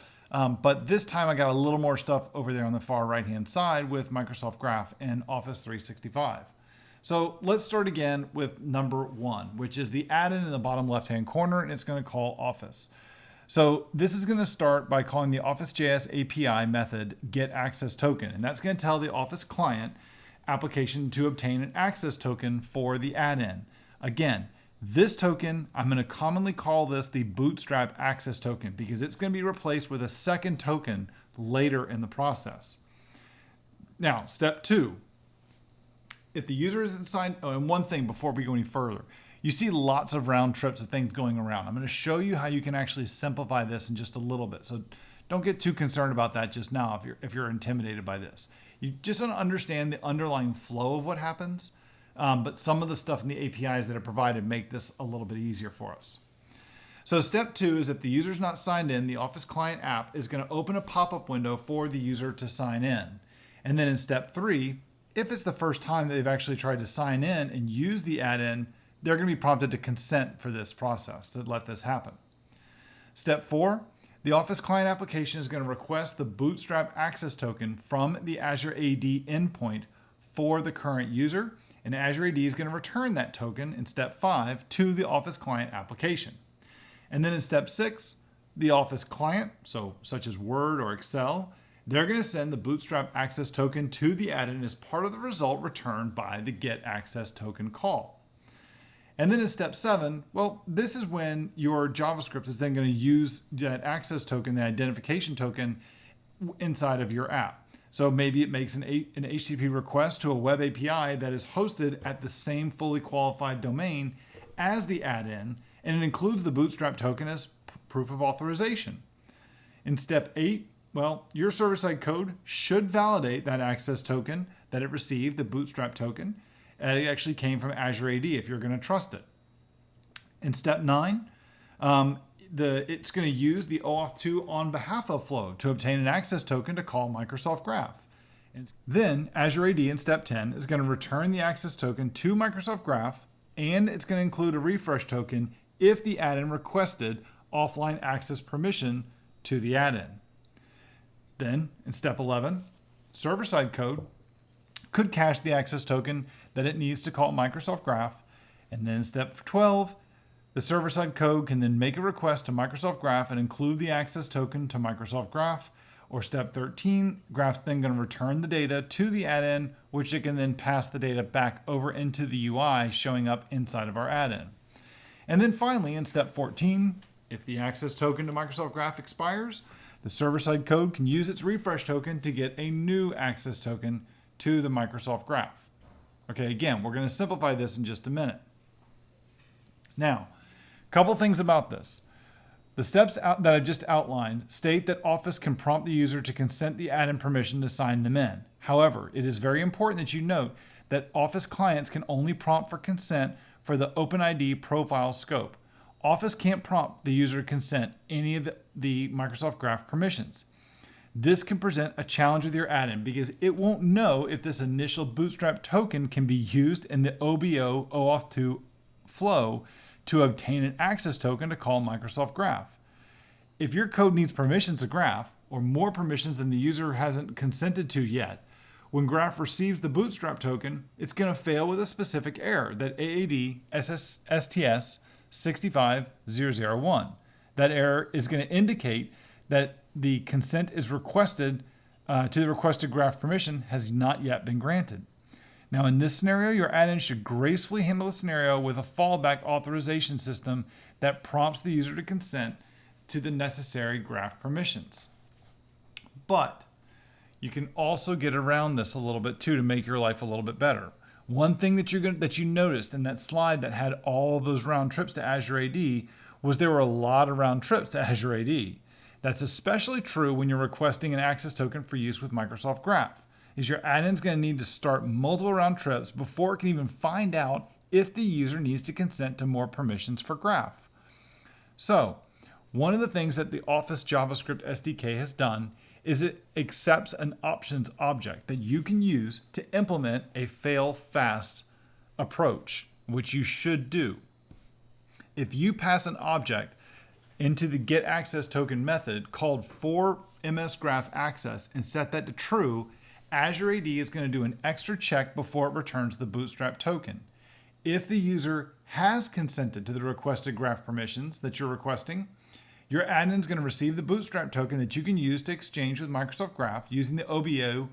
but this time I got a little more stuff over there on the far right-hand side with Microsoft Graph and Office 365. So let's start again with number 1, which is the add-in in the bottom left-hand corner, and it's going to call Office. So this is going to start by calling the Office.js API method getAccessToken, and that's going to tell the Office client application to obtain an access token for the add-in. Again, this token, I'm going to commonly call this the Bootstrap access token because it's going to be replaced with a second token later in the process. Now, step 2. If the user isn't signed, and one thing before we go any further, you see lots of round trips of things going around. I'm going to show you how you can actually simplify this in just a little bit. So don't get too concerned about that just now if you're intimidated by this. You just want to understand the underlying flow of what happens, but some of the stuff in the APIs that are provided make this a little bit easier for us. So step 2 is if the user's not signed in, the Office client app is going to open a pop-up window for the user to sign in. And then in step 3, if it's the first time that they've actually tried to sign in and use the add-in, they're going to be prompted to consent for this process to let this happen. Step 4, the Office client application is going to request the Bootstrap access token from the Azure AD endpoint for the current user, and Azure AD is going to return that token in step 5 to the Office client application. And then in step 6, the Office client, such as Word or Excel, they're going to send the Bootstrap access token to the add-in as part of the result returned by the get access token call. And then in step 7, well, this is when your JavaScript is then going to use that access token, the identification token, inside of your app. So maybe it makes an HTTP request to a web API that is hosted at the same fully qualified domain as the add-in, and it includes the Bootstrap token as proof of authorization. In step 8, well, your server-side code should validate that access token that it received, the Bootstrap token, and it actually came from Azure AD if you're going to trust it. In step 9, it's going to use the OAuth 2 on behalf of flow to obtain an access token to call Microsoft Graph. And then Azure AD in step 10 is going to return the access token to Microsoft Graph, and it's going to include a refresh token if the add-in requested offline access permission to the add-in. Then in step 11, server-side code could cache the access token that it needs to call Microsoft Graph. And then in step 12, the server-side code can then make a request to Microsoft Graph and include the access token to Microsoft Graph. Or step 13, Graph's then going to return the data to the add-in, which it can then pass the data back over into the UI showing up inside of our add-in. And then finally, in step 14, if the access token to Microsoft Graph expires, the server-side code can use its refresh token to get a new access token to the Microsoft Graph. Okay, again, we're going to simplify this in just a minute. Now, a couple things about this. The steps that I just outlined state that Office can prompt the user to consent the add-in permission to sign them in. However, it is very important that you note that Office clients can only prompt for consent for the OpenID profile scope. Office can't prompt the user to consent any of the Microsoft Graph permissions. This can present a challenge with your add-in because it won't know if this initial Bootstrap token can be used in the OBO OAuth 2 flow to obtain an access token to call Microsoft Graph. If your code needs permissions to Graph, or more permissions than the user hasn't consented to yet, when Graph receives the Bootstrap token, it's going to fail with a specific error that AAD STS 65001. That error is going to indicate that the consent is requested to the requested Graph permission has not yet been granted. Now in this scenario, your add-in should gracefully handle the scenario with a fallback authorization system that prompts the user to consent to the necessary Graph permissions. But you can also get around this a little bit too to make your life a little bit better. One thing that you noticed in that slide that had all of those round trips to Azure AD was there were a lot of round trips to Azure AD. That's especially true when you're requesting an access token for use with Microsoft Graph. Is your add-in's going to need to start multiple round trips before it can even find out if the user needs to consent to more permissions for Graph. So, one of the things that the Office JavaScript SDK has done is it accepts an options object that you can use to implement a fail-fast approach, which you should do. If you pass an object into the getAccessToken method called for_MSGraphAccess and set that to true, Azure AD is going to do an extra check before it returns the Bootstrap token. If the user has consented to the requested Graph permissions that you're requesting, your admin is going to receive the Bootstrap token that you can use to exchange with Microsoft Graph using the OBO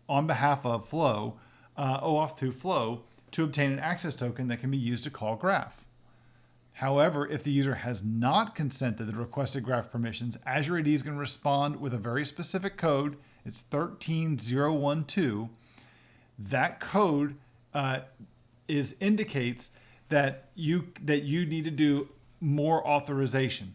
on behalf of Flow, OAuth 2 Flow, to obtain an access token that can be used to call Graph. However, if the user has not consented to the requested Graph permissions, Azure AD is going to respond with a very specific code. It's 13012. That code indicates that you need to do more authorization.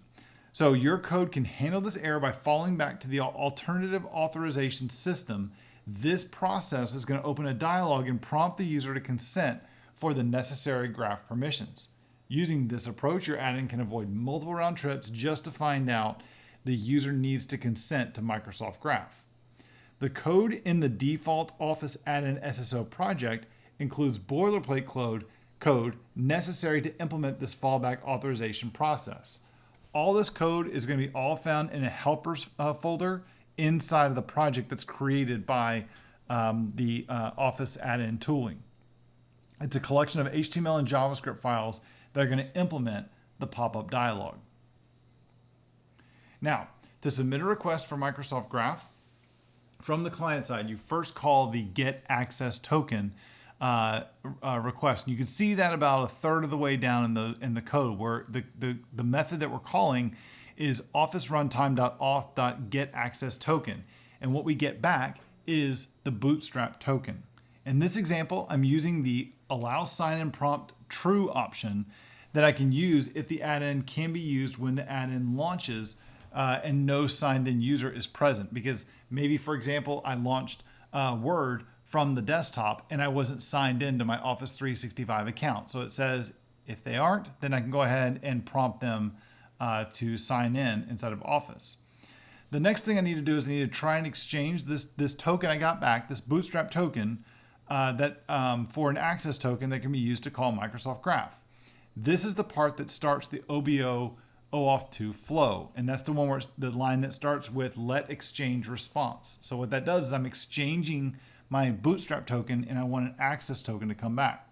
So your code can handle this error by falling back to the alternative authorization system. This process is going to open a dialog and prompt the user to consent for the necessary Graph permissions. Using this approach, your admin can avoid multiple round trips just to find out the user needs to consent to Microsoft Graph. The code in the default Office Add-in SSO project includes boilerplate code necessary to implement this fallback authorization process. All this code is going to be all found in a helpers folder inside of the project that's created by the Office Add-in tooling. It's a collection of HTML and JavaScript files that are going to implement the pop-up dialog. Now, to submit a request for Microsoft Graph, from the client side, you first call the get access token request. You can see that about a third of the way down in the code, where the method that we're calling is office runtime.auth.getAccessToken, and what we get back is the bootstrap token. In this example, I'm using the allow sign-in prompt true option that I can use if the add-in can be used when the add-in launches and no signed-in user is present. Because maybe, for example, I launched Word from the desktop and I wasn't signed into my Office 365 account. So it says if they aren't, then I can go ahead and prompt them to sign in inside of Office. The next thing I need to do is I need to try and exchange this token I got back, this bootstrap token, for an access token that can be used to call Microsoft Graph. This is the part that starts the OBO OAuth2 flow, and that's the one where it's the line that starts with let exchange response. So what that does is I'm exchanging my bootstrap token and I want an access token to come back.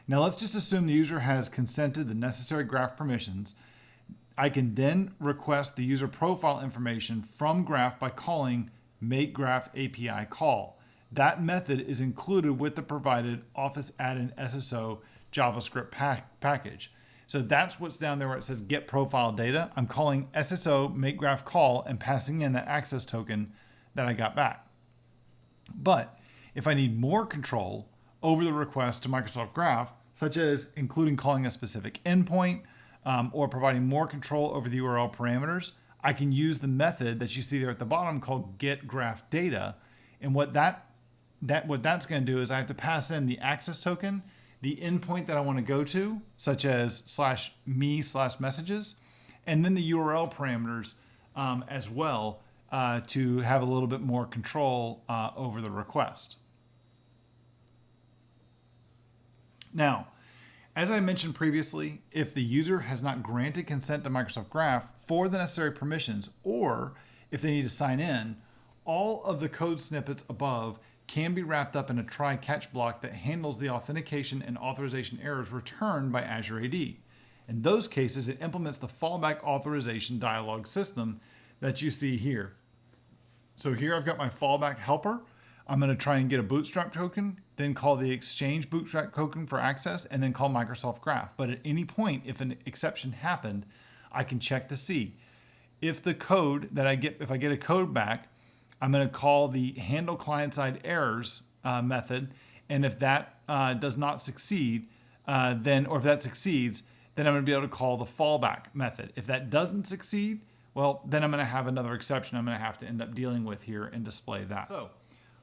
Now let's just assume the user has consented the necessary graph permissions. I can then request the user profile information from Graph by calling make graph API call. That method is included with the provided Office Add-in SSO JavaScript package. So that's what's down there where it says get profile data. I'm calling SSO make graph call and passing in that access token that I got back. But if I need more control over the request to Microsoft Graph, such as including calling a specific endpoint or providing more control over the URL parameters, I can use the method that you see there at the bottom called get graph data. And what that's going to do is I have to pass in the access token, the endpoint that I want to go to, such as /me/messages, and then the URL parameters as well to have a little bit more control over the request. Now, as I mentioned previously, if the user has not granted consent to Microsoft Graph for the necessary permissions, or if they need to sign in, all of the code snippets above can be wrapped up in a try-catch block that handles the authentication and authorization errors returned by Azure AD. In those cases, it implements the fallback authorization dialog system that you see here. So here I've got my fallback helper. I'm going to try and get a bootstrap token, then call the exchange bootstrap token for access, and then call Microsoft Graph. But at any point, if an exception happened, I can check to see if the code that I get, if I get a code back, I'm going to call the handle client-side errors method, and if that does not succeed, or if that succeeds, then I'm going to be able to call the fallback method. If that doesn't succeed, well, then I'm going to have another exception I'm going to have to end up dealing with here and display that. So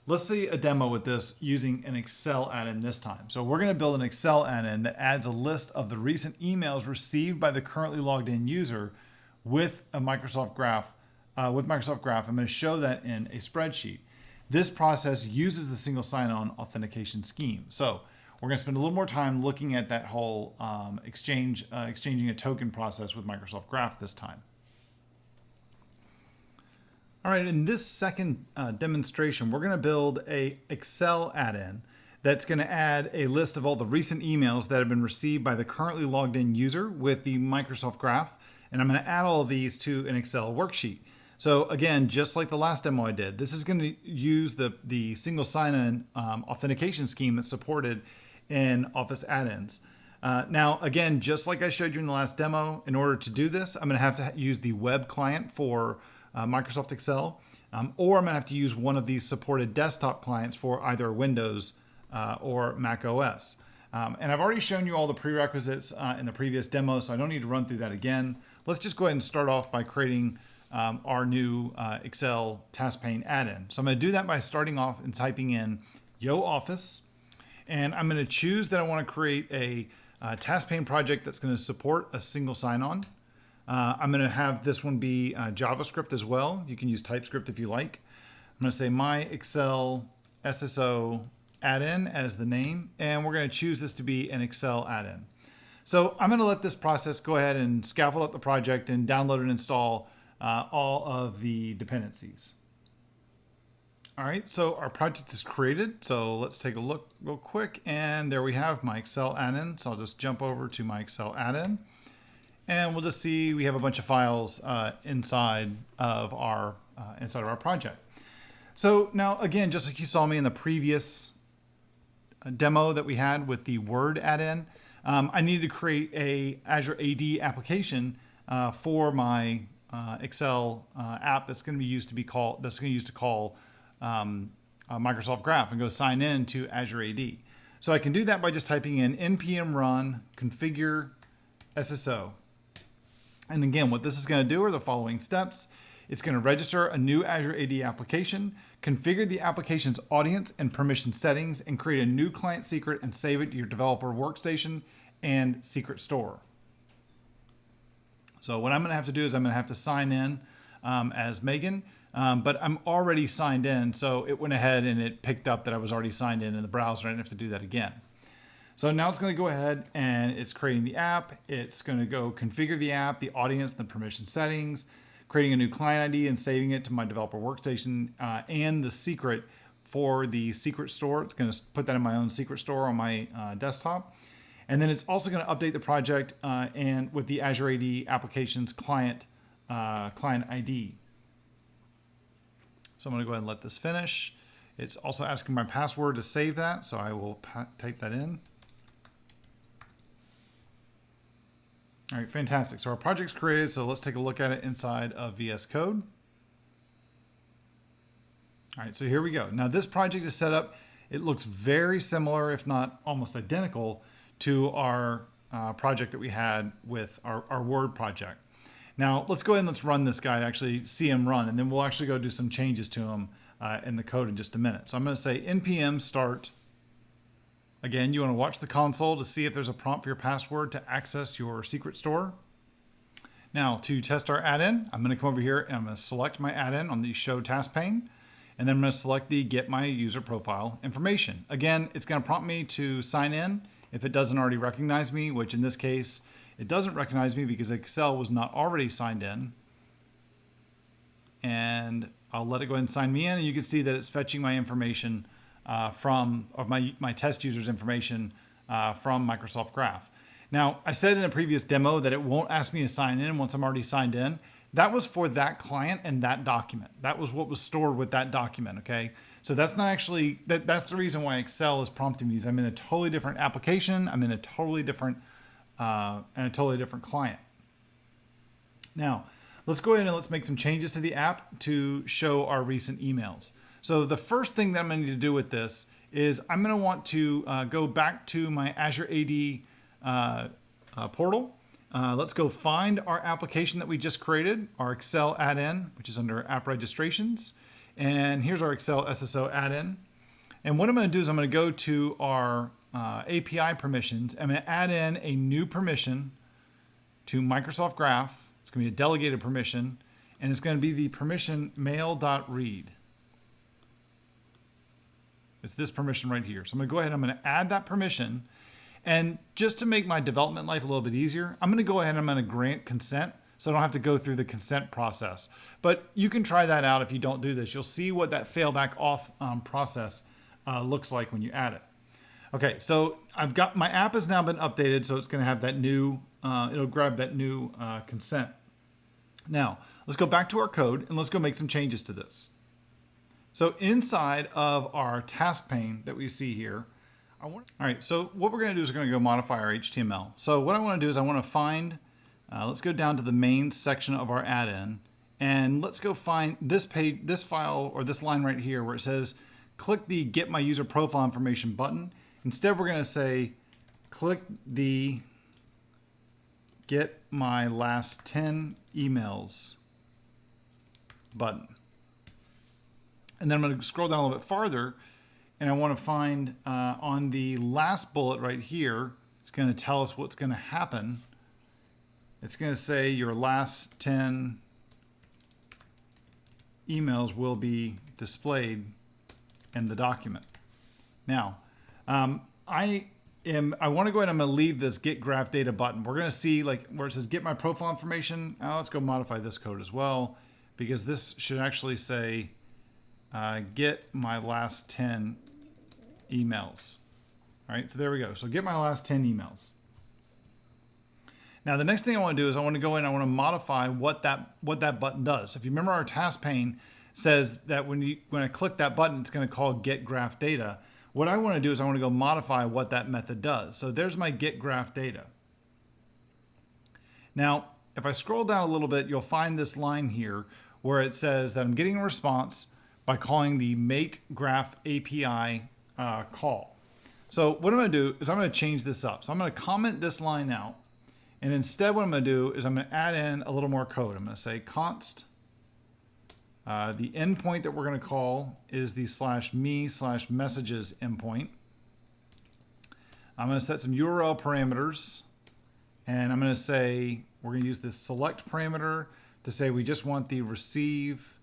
let's see a demo with this using an Excel add-in this time. So we're going to build an Excel add-in that adds a list of the recent emails received by the currently logged in user with a Microsoft Graph. With Microsoft Graph, I'm going to show that in a spreadsheet. This process uses the single sign-on authentication scheme. So we're going to spend a little more time looking at that whole exchanging a token process with Microsoft Graph this time. All right, in this second demonstration, we're going to build a Excel add-in that's going to add a list of all the recent emails that have been received by the currently logged in user with the Microsoft Graph. And I'm going to add all of these to an Excel worksheet. So again, just like the last demo I did, this is going to use the single sign-in authentication scheme that's supported in Office add-ins. Now, again, just like I showed you in the last demo, in order to do this, I'm going to have to use the web client for Microsoft Excel, or I'm going to have to use one of these supported desktop clients for either Windows or Mac OS. And I've already shown you all the prerequisites in the previous demo, so I don't need to run through that again. Let's just go ahead and start off by creating our new Excel task pane add-in. So I'm going to do that by starting off and typing in Yo Office, and I'm going to choose that I want to create a task pane project that's going to support a single sign-on. I'm going to have this one be JavaScript as well. You can use TypeScript if you like. I'm going to say my Excel SSO add-in as the name, and we're going to choose this to be an Excel add-in. So I'm going to let this process go ahead and scaffold up the project and download and install all of the dependencies. All right, so our project is created. So let's take a look real quick. And there we have my Excel add-in. So I'll just jump over to my Excel add-in. And we'll just see we have a bunch of files inside of our project. So now again, just like you saw me in the previous demo that we had with the Word add-in, I needed to create a Azure AD application for my Excel app that's going to be used to call Microsoft Graph and go sign in to Azure AD. So I can do that by just typing in npm run configure SSO. And again, what this is going to do are the following steps. It's going to register a new Azure AD application, configure the application's audience and permission settings, and create a new client secret and save it to your developer workstation and secret store. So what I'm going to have to do is I'm going to have to sign in as Megan, but I'm already signed in, so it went ahead and it picked up that I was already signed in the browser. I didn't have to do that again. So now it's going to go ahead and it's creating the app. It's going to go configure the app, the audience, the permission settings, creating a new client ID and saving it to my developer workstation, and the secret for the secret store. It's going to put that in my own secret store on my desktop. And then it's also going to update the project and with the Azure AD applications client ID. So I'm going to go ahead and let this finish. It's also asking my password to save that, so I will type that in. All right, fantastic. So our project's created, so let's take a look at it inside of VS Code. All right, so here we go. Now this project is set up. It looks very similar, if not almost identical, to our project that we had with our Word project. Now let's go ahead and let's run this guy, actually see him run, and then we'll actually go do some changes to him in the code in just a minute. So I'm going to say npm start. Again, you want to watch the console to see if there's a prompt for your password to access your secret store. Now to test our add-in, I'm going to come over here and I'm going to select my add-in on the show task pane. And then I'm going to select the get my user profile information. Again, it's going to prompt me to sign in if it doesn't already recognize me, which in this case, it doesn't recognize me because Excel was not already signed in. And I'll let it go ahead and sign me in, and you can see that it's fetching my information my test user's information from Microsoft Graph. Now, I said in a previous demo that it won't ask me to sign in once I'm already signed in. That was for that client and that document. That was what was stored with that document, okay? So that's not actually, that's the reason why Excel is prompting me. I'm in a totally different application. I'm in a totally different client. Now, let's go ahead and let's make some changes to the app to show our recent emails. So the first thing that I'm going to need to do with this is I'm going to want to go back to my Azure AD portal. Let's go find our application that we just created, our Excel add-in, which is under app registrations. And here's our Excel SSO add-in. And what I'm going to do is I'm going to go to our API permissions. I'm going to add in a new permission to Microsoft Graph. It's going to be a delegated permission, and it's going to be the permission mail.read. It's this permission right here. So I'm going to go ahead and I'm going to add that permission. And just to make my development life a little bit easier, I'm going to go ahead and I'm going to grant consent so I don't have to go through the consent process. But you can try that out if you don't do this. You'll see what that failback auth process looks like when you add it. Okay, so I've got my app has now been updated, so it's going to have that new, it'll grab that new consent. Now, let's go back to our code and let's go make some changes to this. So inside of our task pane that we see here, all right, so what we're going to do is we're going to go modify our HTML. So what I want to do is I want to find, let's go down to the main section of our add-in, and let's go find this page, this file, or this line right here where it says, click the Get My User Profile Information button. Instead, we're going to say, click the Get My Last 10 Emails button. And then I'm going to scroll down a little bit farther, and I want to find on the last bullet right here, it's going to tell us what's going to happen. It's going to say your last 10 emails will be displayed in the document. Now, I want to go ahead and I'm going to leave this Get Graph Data button. We're going to see like where it says Get My Profile Information. Now let's go modify this code as well, because this should actually say get my last 10 emails. All right, so there we go. So get my last 10 emails. Now, the next thing I want to do is I want to go in and I want to modify what that button does. So if you remember, our task pane says that when I click that button, it's going to call get graph data. What I want to do is I want to go modify what that method does. So there's my get graph data. Now, if I scroll down a little bit, you'll find this line here where it says that I'm getting a response by calling the make graph API call. So what I'm going to do is I'm going to change this up. So I'm going to comment this line out. And instead what I'm going to do is I'm going to add in a little more code. I'm going to say const. The endpoint that we're going to call is the /me/messages endpoint. I'm going to set some URL parameters. And I'm going to say we're going to use this select parameter to say we just want the receive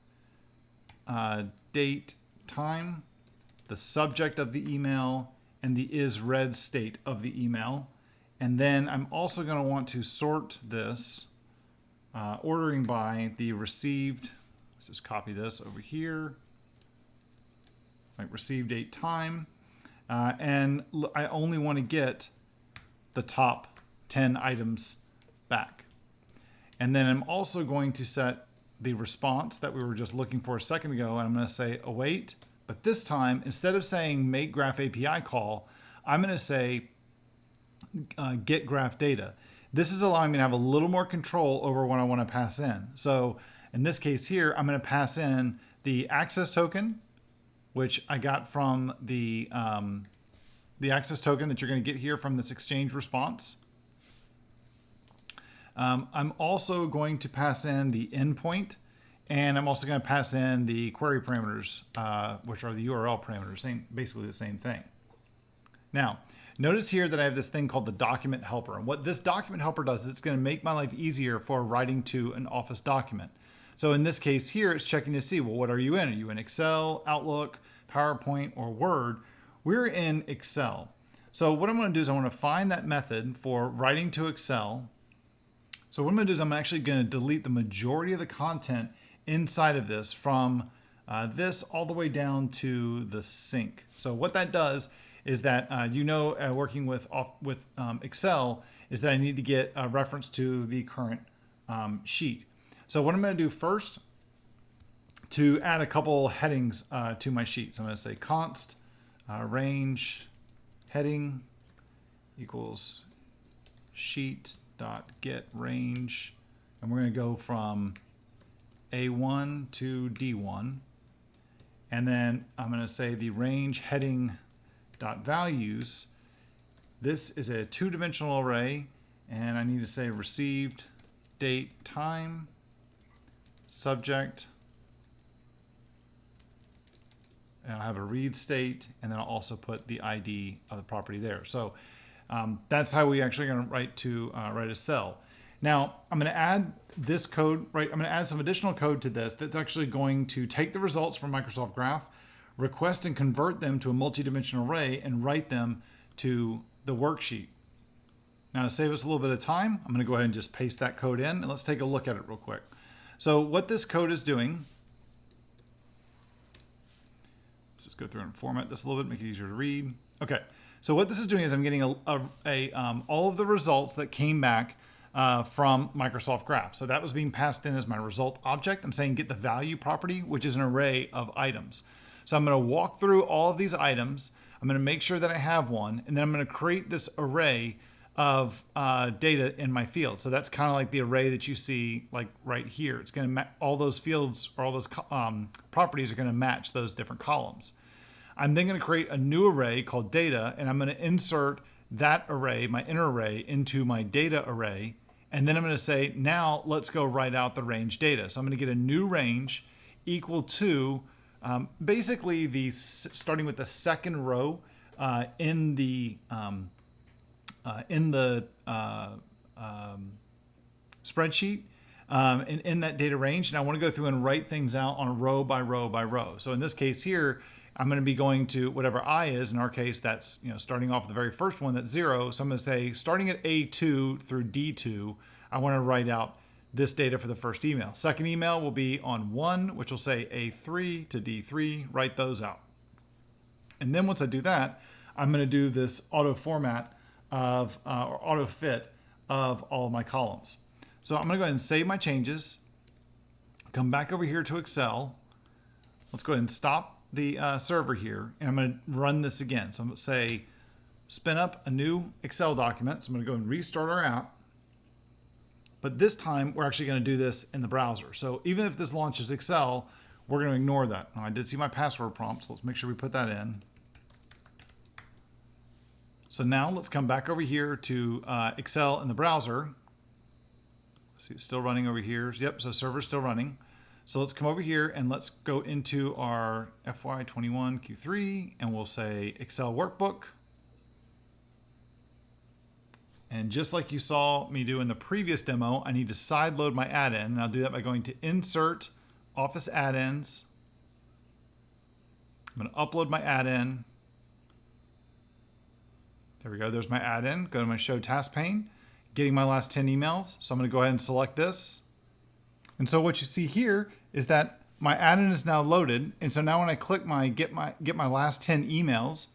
date time, the subject of the email, and the is read state of the email. And then I'm also going to want to sort this ordering by the received. Let's just copy this over here, like receive date time. And I only want to get the top 10 items back. And then I'm also going to set the response that we were just looking for a second ago. And I'm going to say await, but this time, instead of saying make graph API call, I'm going to say get graph data. This is allowing me to have a little more control over what I want to pass in. So in this case here, I'm going to pass in the access token, which I got from the access token that you're going to get here from this exchange response. I'm also going to pass in the endpoint, and I'm also going to pass in the query parameters, which are the URL parameters, basically the same thing. Now, notice here that I have this thing called the document helper. And what this document helper does is it's going to make my life easier for writing to an Office document. So in this case here, it's checking to see, well, what are you in? Are you in Excel, Outlook, PowerPoint, or Word? We're in Excel. So what I'm going to do is I want to find that method for writing to Excel. So what I'm going to do is I'm actually going to delete the majority of the content inside of this from this all the way down to the sync. So what that does is that working with Excel is that I need to get a reference to the current sheet. So what I'm going to do first to add a couple headings to my sheet. So I'm going to say const range heading equals sheet.get range, and we're going to go from A1 to D1, and then I'm going to say the range heading dot values. This is a two-dimensional array, and I need to say received date time subject, and I'll have a read state, and then I'll also put the ID of the property there. So that's how we actually are going to write a cell. Now I'm going to add this code, right? I'm going to add some additional code to this that's actually going to take the results from Microsoft Graph, request and convert them to a multi-dimensional array, and write them to the worksheet. Now to save us a little bit of time, I'm going to go ahead and just paste that code in, and let's take a look at it real quick. So what this code is doing, let's just go through and format this a little bit, make it easier to read. Okay, so what this is doing is I'm getting all of the results that came back from Microsoft Graph. So that was being passed in as my result object. I'm saying get the value property, which is an array of items. So I'm going to walk through all of these items. I'm going to make sure that I have one, and then I'm going to create this array of data in my field. So that's kind of like the array that you see like right here. It's going to all those fields or all those properties are going to match those different columns. I'm then going to create a new array called data, and I'm going to insert that array, my inner array, into my data array. And then I'm going to say, now let's go write out the range data. So I'm going to get a new range equal to basically starting with the second row in the spreadsheet and in that data range. And I want to go through and write things out on a row by row by row. So in this case here, I'm going to be going to whatever I is. In our case, that's starting off with the very first one, that's 0. So I'm going to say starting at A2 through D2, I want to write out this data for the first email. Second email will be on 1, which will say A3 to D3, write those out. And then once I do that, I'm going to do this auto format of or auto fit of all of my columns. So I'm going to go ahead and save my changes. Come back over here to Excel. Let's go ahead and stop the server here, and I'm going to run this again. So I'm going to say spin up a new Excel document. So I'm going to go and restart our app. But this time we're actually going to do this in the browser. So even if this launches Excel, we're going to ignore that. Now, I did see my password prompt, so let's make sure we put that in. So now let's come back over here to Excel in the browser. See, it's still running over here. Yep, so server's still running. So let's come over here and let's go into our FY21 Q3 and we'll say Excel Workbook. And just like you saw me do in the previous demo, I need to sideload my add-in. And I'll do that by going to Insert, Office Add-ins. I'm going to upload my add-in. There we go. There's my add-in. Go to my Show Task pane. Getting my last 10 emails. So I'm going to go ahead and select this. And so what you see here is that my add-in is now loaded. And so now when I click my get my last 10 emails,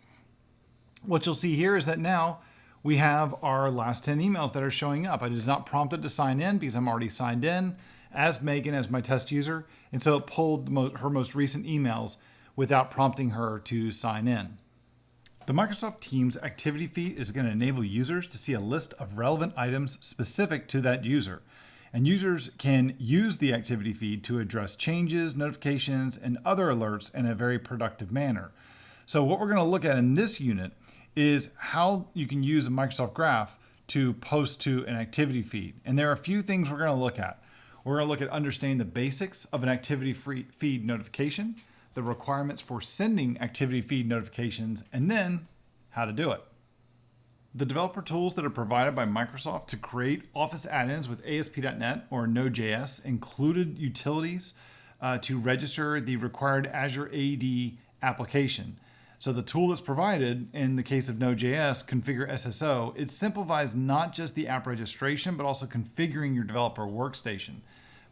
what you'll see here is that now we have our last 10 emails that are showing up. I was not prompted to sign in because I'm already signed in as Megan as my test user. And so it pulled her most recent emails without prompting her to sign in. The Microsoft Teams activity feed is going to enable users to see a list of relevant items specific to that user. And users can use the activity feed to address changes, notifications, and other alerts in a very productive manner. So what we're going to look at in this unit is how you can use a Microsoft Graph to post to an activity feed. And there are a few things we're going to look at. We're going to look at understanding the basics of an activity feed notification, the requirements for sending activity feed notifications, and then how to do it. The developer tools that are provided by Microsoft to create Office add-ins with ASP.NET or Node.js included utilities to register the required Azure AD application. So the tool that's provided in the case of Node.js, Configure SSO, it simplifies not just the app registration, but also configuring your developer workstation.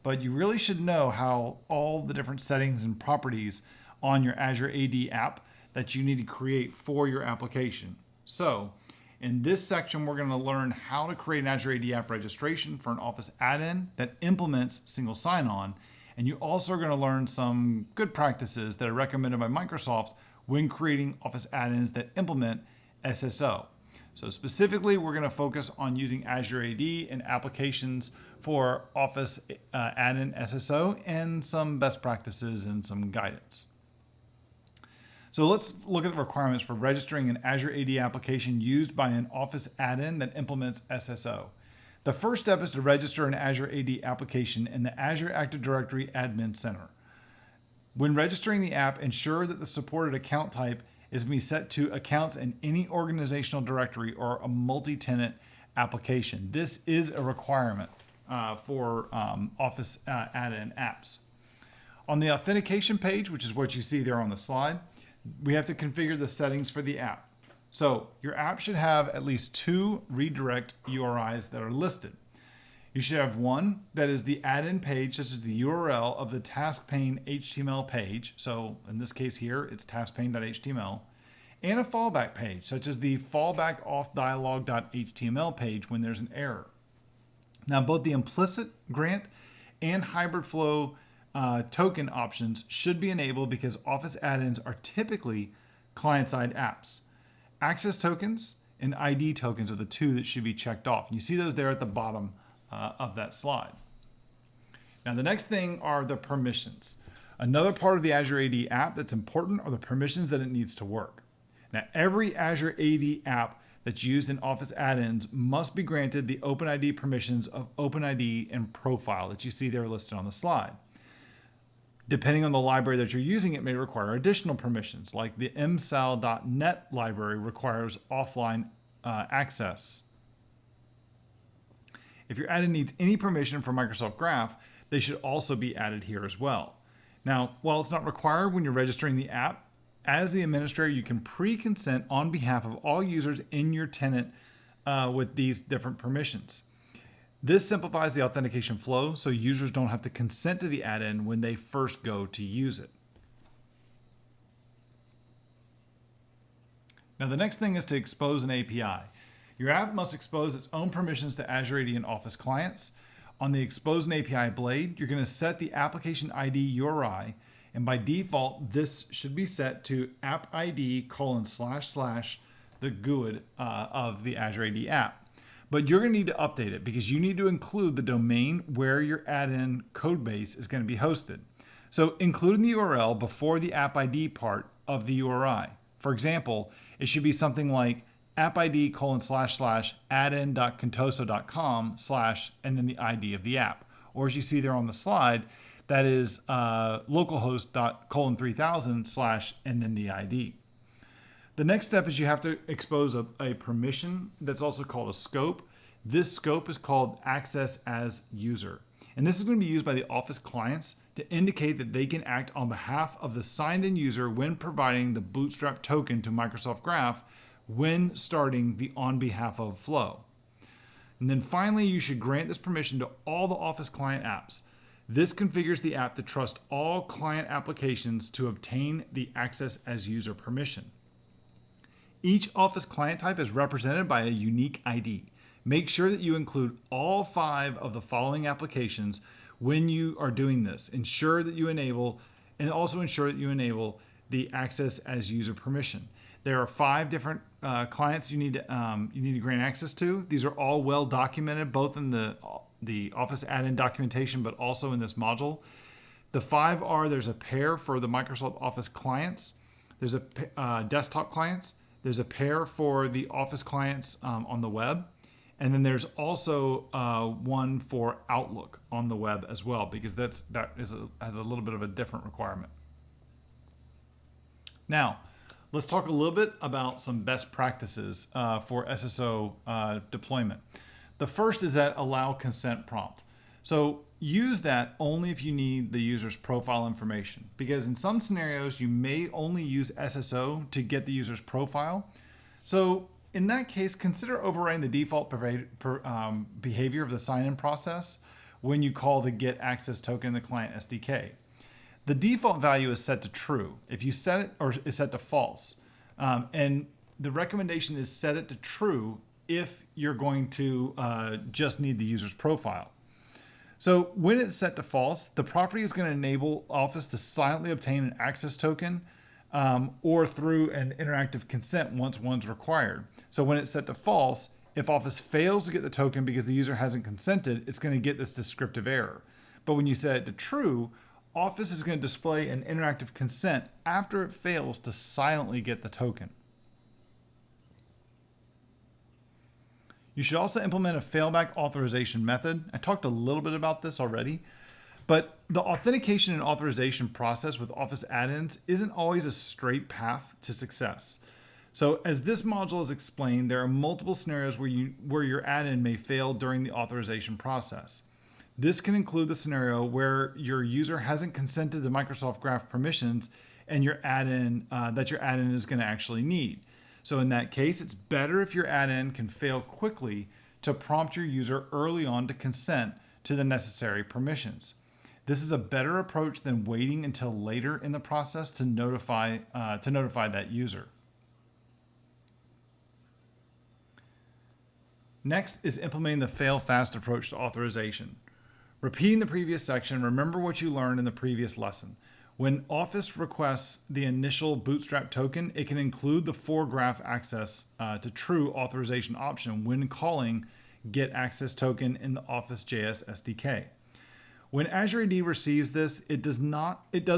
But you really should know how all the different settings and properties on your Azure AD app that you need to create for your application. So in this section, we're going to learn how to create an Azure AD app registration for an Office add-in that implements single sign-on. And you also are going to learn some good practices that are recommended by Microsoft when creating Office add-ins that implement SSO. So specifically, we're going to focus on using Azure AD and applications for Office Add-in SSO and some best practices and some guidance. So let's look at the requirements for registering an Azure AD application used by an Office add-in that implements SSO. The first step is to register an Azure AD application in the Azure Active Directory Admin Center. When registering the app, ensure that the supported account type is going to be set to accounts in any organizational directory or a multi-tenant application. This is a requirement for Office add-in apps. On the authentication page, which is what you see there on the slide, we have to configure the settings for the app. So your app should have at least 2 redirect URIs that are listed. You should have one that is the add-in page, such as the URL of the task pane HTML page. So in this case here, it's taskpane.html, and a fallback page, such as the fallback auth dialog.html page when there's an error. Now, both the implicit grant and hybrid flow token options should be enabled because Office add-ins are typically client-side apps. Access tokens and ID tokens are the two that should be checked off. And you see those there at the bottom of that slide. Now, the next thing are the permissions. Another part of the Azure AD app that's important are the permissions that it needs to work. Now, every Azure AD app that's used in Office add-ins must be granted the OpenID permissions of OpenID and Profile that you see there listed on the slide. Depending on the library that you're using, it may require additional permissions, like the msal.net library requires offline access. If your add-in needs any permission from Microsoft Graph, they should also be added here as well. Now, while it's not required when you're registering the app, as the administrator, you can pre-consent on behalf of all users in your tenant with these different permissions. This simplifies the authentication flow so users don't have to consent to the add-in when they first go to use it. Now, the next thing is to expose an API. Your app must expose its own permissions to Azure AD and Office clients. On the Expose an API blade, you're going to set the application ID URI, and by default, this should be set to app ID : the GUID of the Azure AD app. But you're going to need to update it because you need to include the domain where your add-in code base is going to be hosted. So include the URL before the app ID part of the URI. For example, it should be something like app ID : addin.contoso.com / and then the ID of the app. Or as you see there on the slide, that is localhost.:3000 / and then the ID. The next step is you have to expose a permission that's also called a scope. This scope is called access as user. And this is going to be used by the Office clients to indicate that they can act on behalf of the signed in user when providing the Bootstrap token to Microsoft Graph when starting the on behalf of flow. And then finally, you should grant this permission to all the Office client apps. This configures the app to trust all client applications to obtain the access as user permission. Each Office client type is represented by a unique ID. Make sure that you include all 5 of the following applications when you are doing this. Ensure that you enable the access as user permission. There are 5 different clients you need to grant access to. These are all well documented, both in the Office Add-in documentation, but also in this module. The 5 are: there's a pair for the Microsoft Office clients, there's a desktop clients, there's a pair for the Office clients on the web, and then there's also one for Outlook on the web as well, because that has a little bit of a different requirement. Now, let's talk a little bit about some best practices for SSO deployment. The first is that allow consent prompt. So use that only if you need the user's profile information, because in some scenarios you may only use SSO to get the user's profile. So in that case, consider overriding the default behavior of the sign-in process when you call the get access token in the client SDK. The default value is set to true. If you set it, or is set to false. And the recommendation is set it to true if you're going to just need the user's profile. So when it's set to false, the property is going to enable Office to silently obtain an access token or through an interactive consent once one's required. So when it's set to false, if Office fails to get the token because the user hasn't consented, it's going to get this descriptive error. But when you set it to true, Office is going to display an interactive consent after it fails to silently get the token. You should also implement a failback authorization method. I talked a little bit about this already, but the authentication and authorization process with Office add-ins isn't always a straight path to success. So as this module is explained, there are multiple scenarios where your add-in may fail during the authorization process. This can include the scenario where your user hasn't consented to Microsoft Graph permissions and your add-in is going to actually need. So in that case, it's better if your add-in can fail quickly to prompt your user early on to consent to the necessary permissions. This is a better approach than waiting until later in the process to notify that user. Next is implementing the fail fast approach to authorization. Repeating the previous section, remember what you learned in the previous lesson. When Office requests the initial Bootstrap token, it can include the for graph access to true authorization option when calling get access token in the Office.js SDK. When Azure AD receives this, it does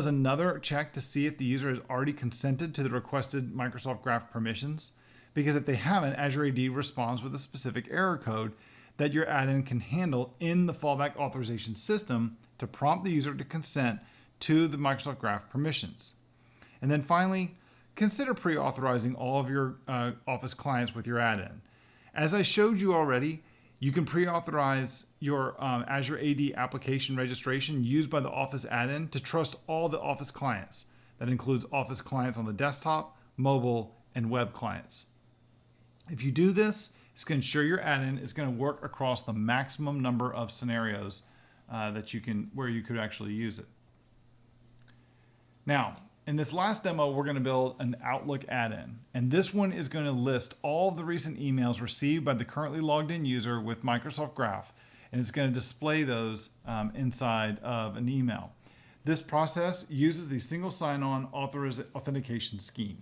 another check to see if the user has already consented to the requested Microsoft Graph permissions, because if they haven't, Azure AD responds with a specific error code that your add-in can handle in the fallback authorization system to prompt the user to consent to the Microsoft Graph permissions. And then finally, consider pre-authorizing all of your Office clients with your add-in. As I showed you already, you can pre-authorize your Azure AD application registration used by the Office add-in to trust all the Office clients. That includes Office clients on the desktop, mobile, and web clients. If you do this, it's going to ensure your add-in is going to work across the maximum number of scenarios where you could actually use it. Now, In this last demo, we're going to build an Outlook add-in, and this one is going to list all of the recent emails received by the currently logged in user with Microsoft Graph, and it's going to display those inside of an email. This process uses the single sign-on authentication scheme.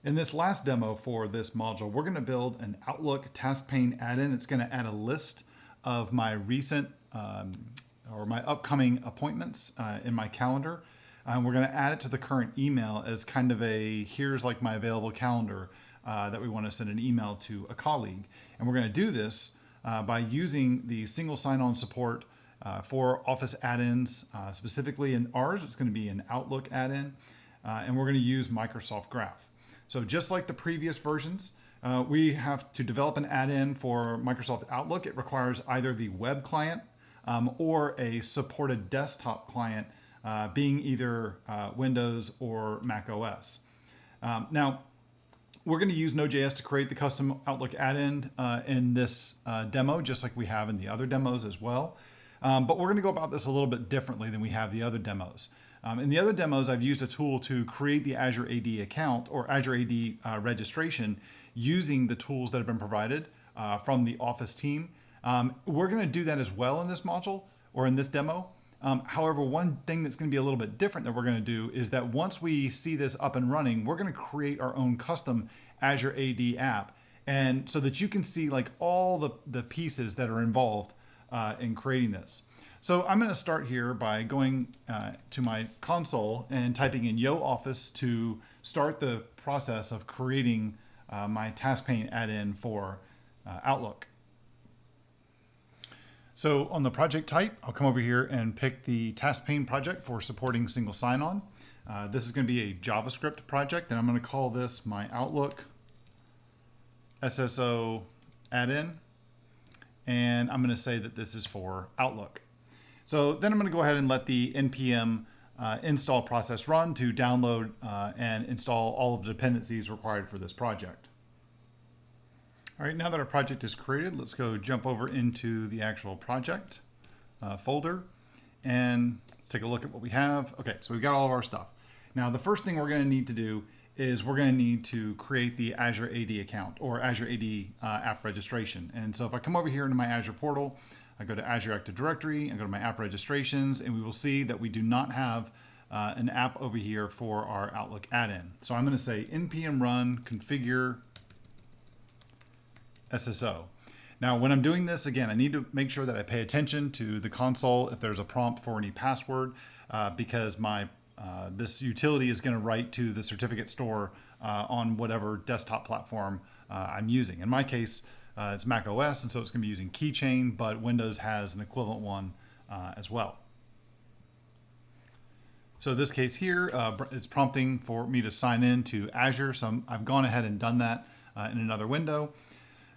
In this last demo for this module, we're going to build an Outlook task pane add-in. It's going to add a list of my recent or my upcoming appointments in my calendar. We're going to add it to the current email as kind of a, here's like my available calendar that we want to send an email to a colleague. And we're going to do this by using the single sign-on support for Office add-ins. Specifically in ours, it's going to be an Outlook add-in. And we're going to use Microsoft Graph. So just like the previous versions, we have to develop an add-in for Microsoft Outlook. It requires either the web client or a supported desktop client, being either Windows or Mac OS. Now, we're going to use Node.js to create the custom Outlook add-in in this demo, just like we have in the other demos as well. But we're going to go about this a little bit differently than we have the other demos. In the other demos, I've used a tool to create the Azure AD account or Azure AD registration using the tools that have been provided from the Office team. We're going to do that as well in this module or in this demo. However, one thing that's going to be a little bit different that we're going to do is that once we see this up and running, we're going to create our own custom Azure AD app, and so that you can see like all the pieces that are involved in creating this. So I'm going to start here by going to my console and typing in Yo Office to start the process of creating my task pane add-in for Outlook. So on the project type, I'll come over here and pick the task pane project for supporting single sign-on. This is going to be a JavaScript project, and I'm going to call this my Outlook SSO add-in. And I'm going to say that this is for Outlook. So then I'm going to go ahead and let the npm install process run to download and install all of the dependencies required for this project. All right, now that our project is created, let's go jump over into the actual project folder and let's take a look at what we have. Okay, so we've got all of our stuff. Now, the first thing we're going to need to do is we're going to need to create the Azure AD account or Azure AD app registration. And so if I come over here into my Azure portal, I go to Azure Active Directory, I go to my app registrations, and we will see that we do not have an app over here for our Outlook add-in. So I'm going to say npm run configure SSO. Now, when I'm doing this, again, I need to make sure that I pay attention to the console if there's a prompt for any password, because my this utility is going to write to the certificate store on whatever desktop platform I'm using. In my case, it's Mac OS, and so it's going to be using Keychain, but Windows has an equivalent one as well. So this case here, it's prompting for me to sign in to Azure, so I've gone ahead and done that in another window.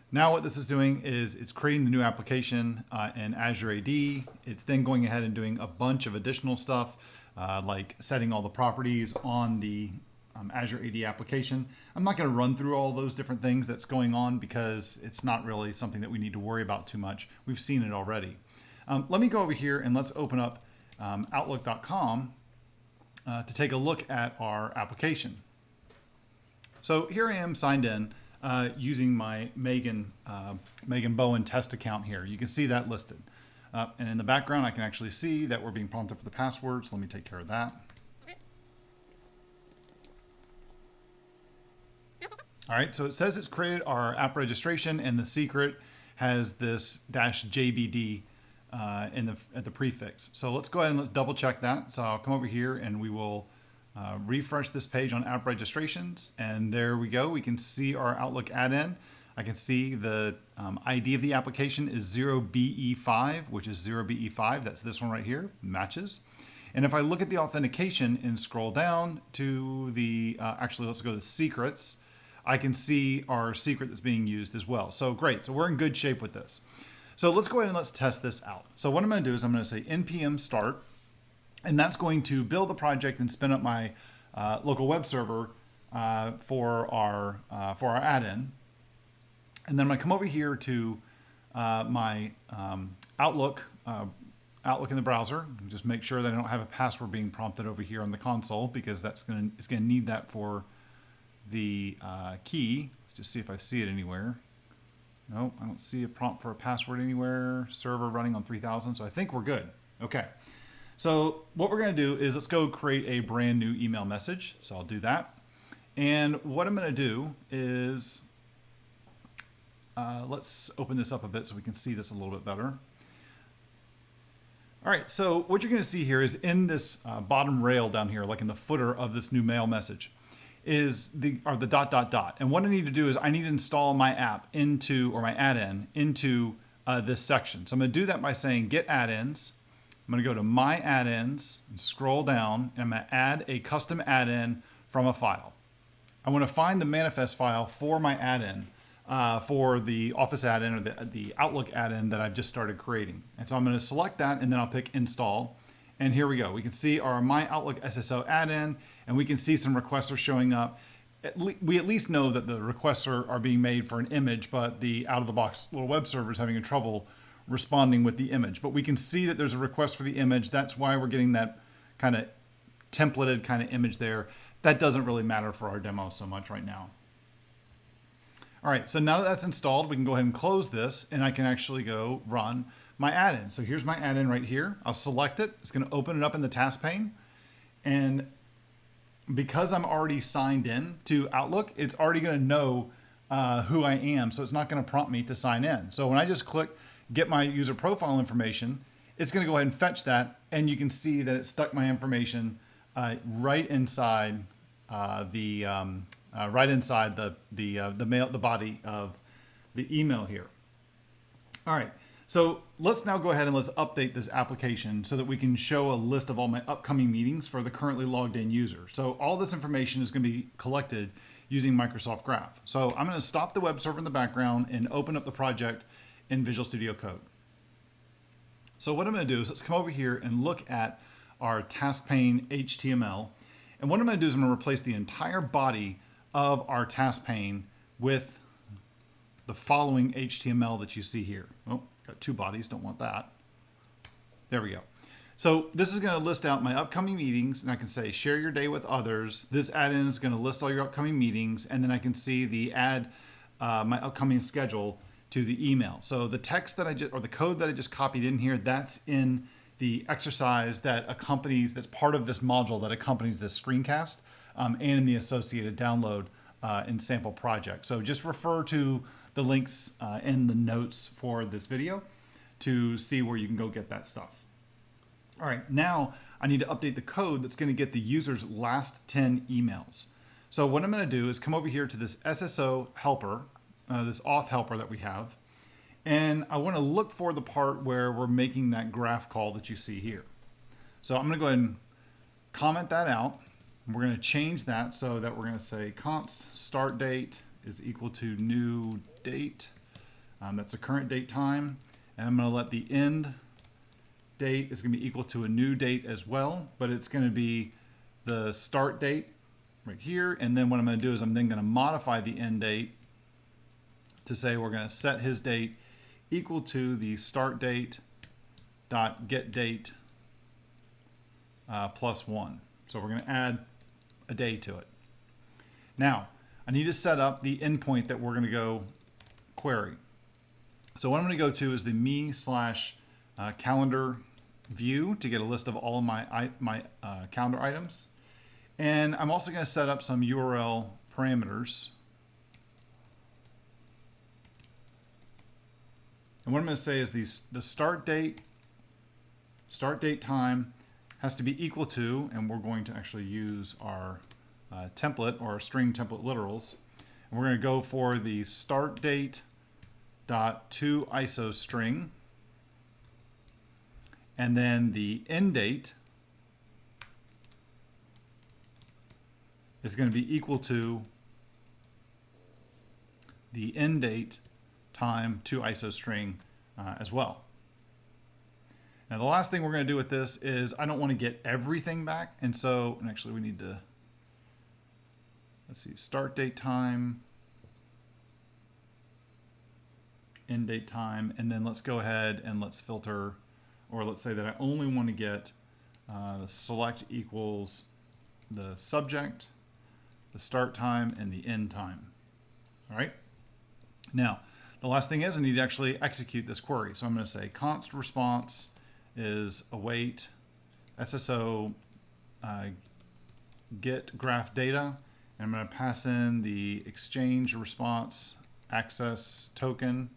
Now what this is doing is it's creating the new application in Azure AD. It's then going ahead and doing a bunch of additional stuff, like setting all the properties on the Azure AD application. I'm not going to run through all those different things that's going on because it's not really something that we need to worry about too much. We've seen it already. Let me go over here and let's open up Outlook.com to take a look at our application. So here I am signed in using my Megan Bowen test account here. You can see that listed. And in the background, I can actually see that we're being prompted for the password. So let me take care of that. All right, so it says it's created our app registration, and the secret has this -JBD at the prefix. So let's go ahead and let's double check that. So I'll come over here and we will refresh this page on app registrations, and there we go. We can see our Outlook add-in. I can see the ID of the application is 0BE5, which is 0BE5. That's this one right here, matches. And if I look at the authentication and scroll down to the, actually let's go to secrets, I can see our secret that's being used as well. So great, so we're in good shape with this. So let's go ahead and let's test this out. So what I'm going to do is I'm going to say npm start, and that's going to build the project and spin up my local web server for our add-in. And then I'm going to come over here to my Outlook Outlook in the browser. Just make sure that I don't have a password being prompted over here on the console, because it's going to need that for the key. Let's just see if I see it anywhere. Nope, I don't see a prompt for a password anywhere. Server running on 3000, so I think we're good. Okay, so what we're going to do is let's go create a brand new email message. So I'll do that. And what I'm going to do is, let's open this up a bit so we can see this a little bit better. All right, so what you're going to see here is in this bottom rail down here, like in the footer of this new mail message, is the dot. And what I need to do is I need to install my app into, or my add-in into this section. So I'm going to do that by saying get add-ins. I'm going to go to my add-ins and scroll down, and I'm going to add a custom add-in from a file. I want to find the manifest file for my add-in. For the Office add-in, or the Outlook add-in that I've just started creating. And so I'm going to select that, and then I'll pick install. And here we go. We can see our My Outlook SSO add-in, and we can see some requests are showing up. We at least know that the requests are being made for an image, but the out-of-the-box little web server is having trouble responding with the image. But we can see that there's a request for the image. That's why we're getting that kind of templated kind of image there. That doesn't really matter for our demo so much right now. All right, so now that that's installed, we can go ahead and close this, and I can actually go run my add-in. So here's my add-in right here. I'll select it. It's going to open it up in the task pane. And because I'm already signed in to Outlook, it's already going to know who I am. So it's not going to prompt me to sign in. So when I just click get my user profile information, it's going to go ahead and fetch that. And you can see that it stuck my information right inside the body of the email here. All right, so let's now go ahead and let's update this application so that we can show a list of all my upcoming meetings for the currently logged in user. So all this information is going to be collected using Microsoft Graph. So I'm going to stop the web server in the background and open up the project in Visual Studio Code. So what I'm going to do is let's come over here and look at our task pane HTML. And what I'm going to do is I'm going to replace the entire body of our task pane with the following HTML that you see here. Oh, got two bodies, don't want that. There we go. So this is going to list out my upcoming meetings, and I can say share your day with others. This add-in is going to list all your upcoming meetings, and then I can see the add my upcoming schedule to the email. So the text that the code that I just copied in here, that's in the exercise that accompanies, that's part of this module that accompanies this screencast, and in the associated download in sample project. So just refer to the links in the notes for this video to see where you can go get that stuff. All right, now I need to update the code that's going to get the user's last 10 emails. So what I'm going to do is come over here to this SSO helper, this auth helper that we have, and I want to look for the part where we're making that graph call that you see here. So I'm going to go ahead and comment that out. We're going to change that so that we're going to say const start date is equal to new date. That's the current date time. And I'm going to let the end date is going to be equal to a new date as well, but it's going to be the start date right here. And then what I'm going to do is I'm then going to modify the end date to say we're going to set his date equal to the start date dot get date plus 1. So we're going to add a day to it. Now, I need to set up the endpoint that we're going to go query. So what I'm going to go to is the me/calendar view to get a list of all of my calendar items. And I'm also going to set up some URL parameters. And what I'm going to say is the start date time has to be equal to, and we're going to actually use our template or our string template literals. And we're going to go for the start date dot to ISO string, and then the end date is going to be equal to the end date time to ISO string as well. Now the last thing we're going to do with this is I don't want to get everything back, and so actually we need to, let's see, start date time, end date time, and then let's go ahead and let's filter or let's say that I only want to get the select equals the subject, the start time, and the end time. All right. Now, the last thing is I need to actually execute this query. So I'm going to say const response is await SSO get graph data. And I'm going to pass in the exchange response access token.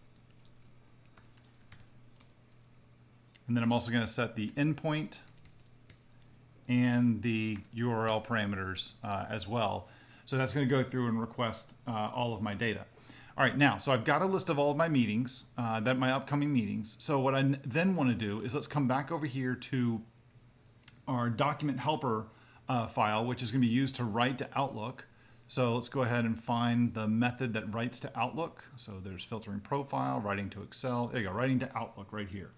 And then I'm also going to set the endpoint and the URL parameters as well. So that's going to go through and request all of my data. All right, now, so I've got a list of all of my meetings, my upcoming meetings. So what I then want to do is let's come back over here to our document helper file, which is going to be used to write to Outlook. So let's go ahead and find the method that writes to Outlook. So there's filtering profile, writing to Excel. There you go, writing to Outlook right here.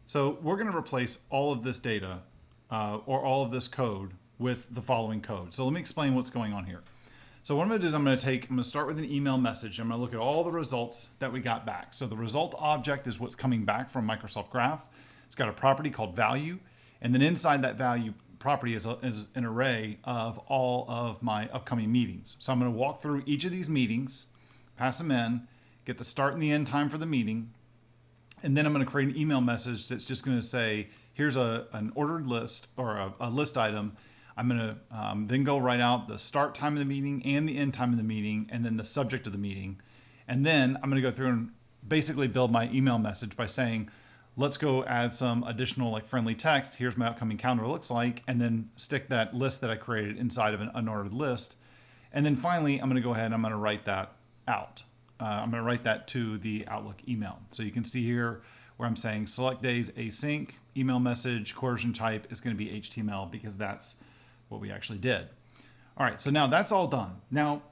So we're going to replace all of this data or all of this code with the following code. So let me explain what's going on here. So what I'm going to do is I'm going to start with an email message. I'm going to look at all the results that we got back. So the result object is what's coming back from Microsoft Graph. It's got a property called value. And then inside that value property is an array of all of my upcoming meetings. So I'm going to walk through each of these meetings, pass them in, get the start and the end time for the meeting. And then I'm going to create an email message that's just going to say, here's an ordered list or a list item. I'm going to then go write out the start time of the meeting and the end time of the meeting, and then the subject of the meeting. And then I'm going to go through and basically build my email message by saying, let's go add some additional like friendly text. Here's my upcoming calendar looks like, and then stick that list that I created inside of an unordered list. And then finally, I'm going to go ahead and I'm going to write that out. I'm going to write that to the Outlook email. So you can see here where I'm saying select days async, email message, coercion type is going to be HTML because that's what we actually did. All right, so now that's all done. Now,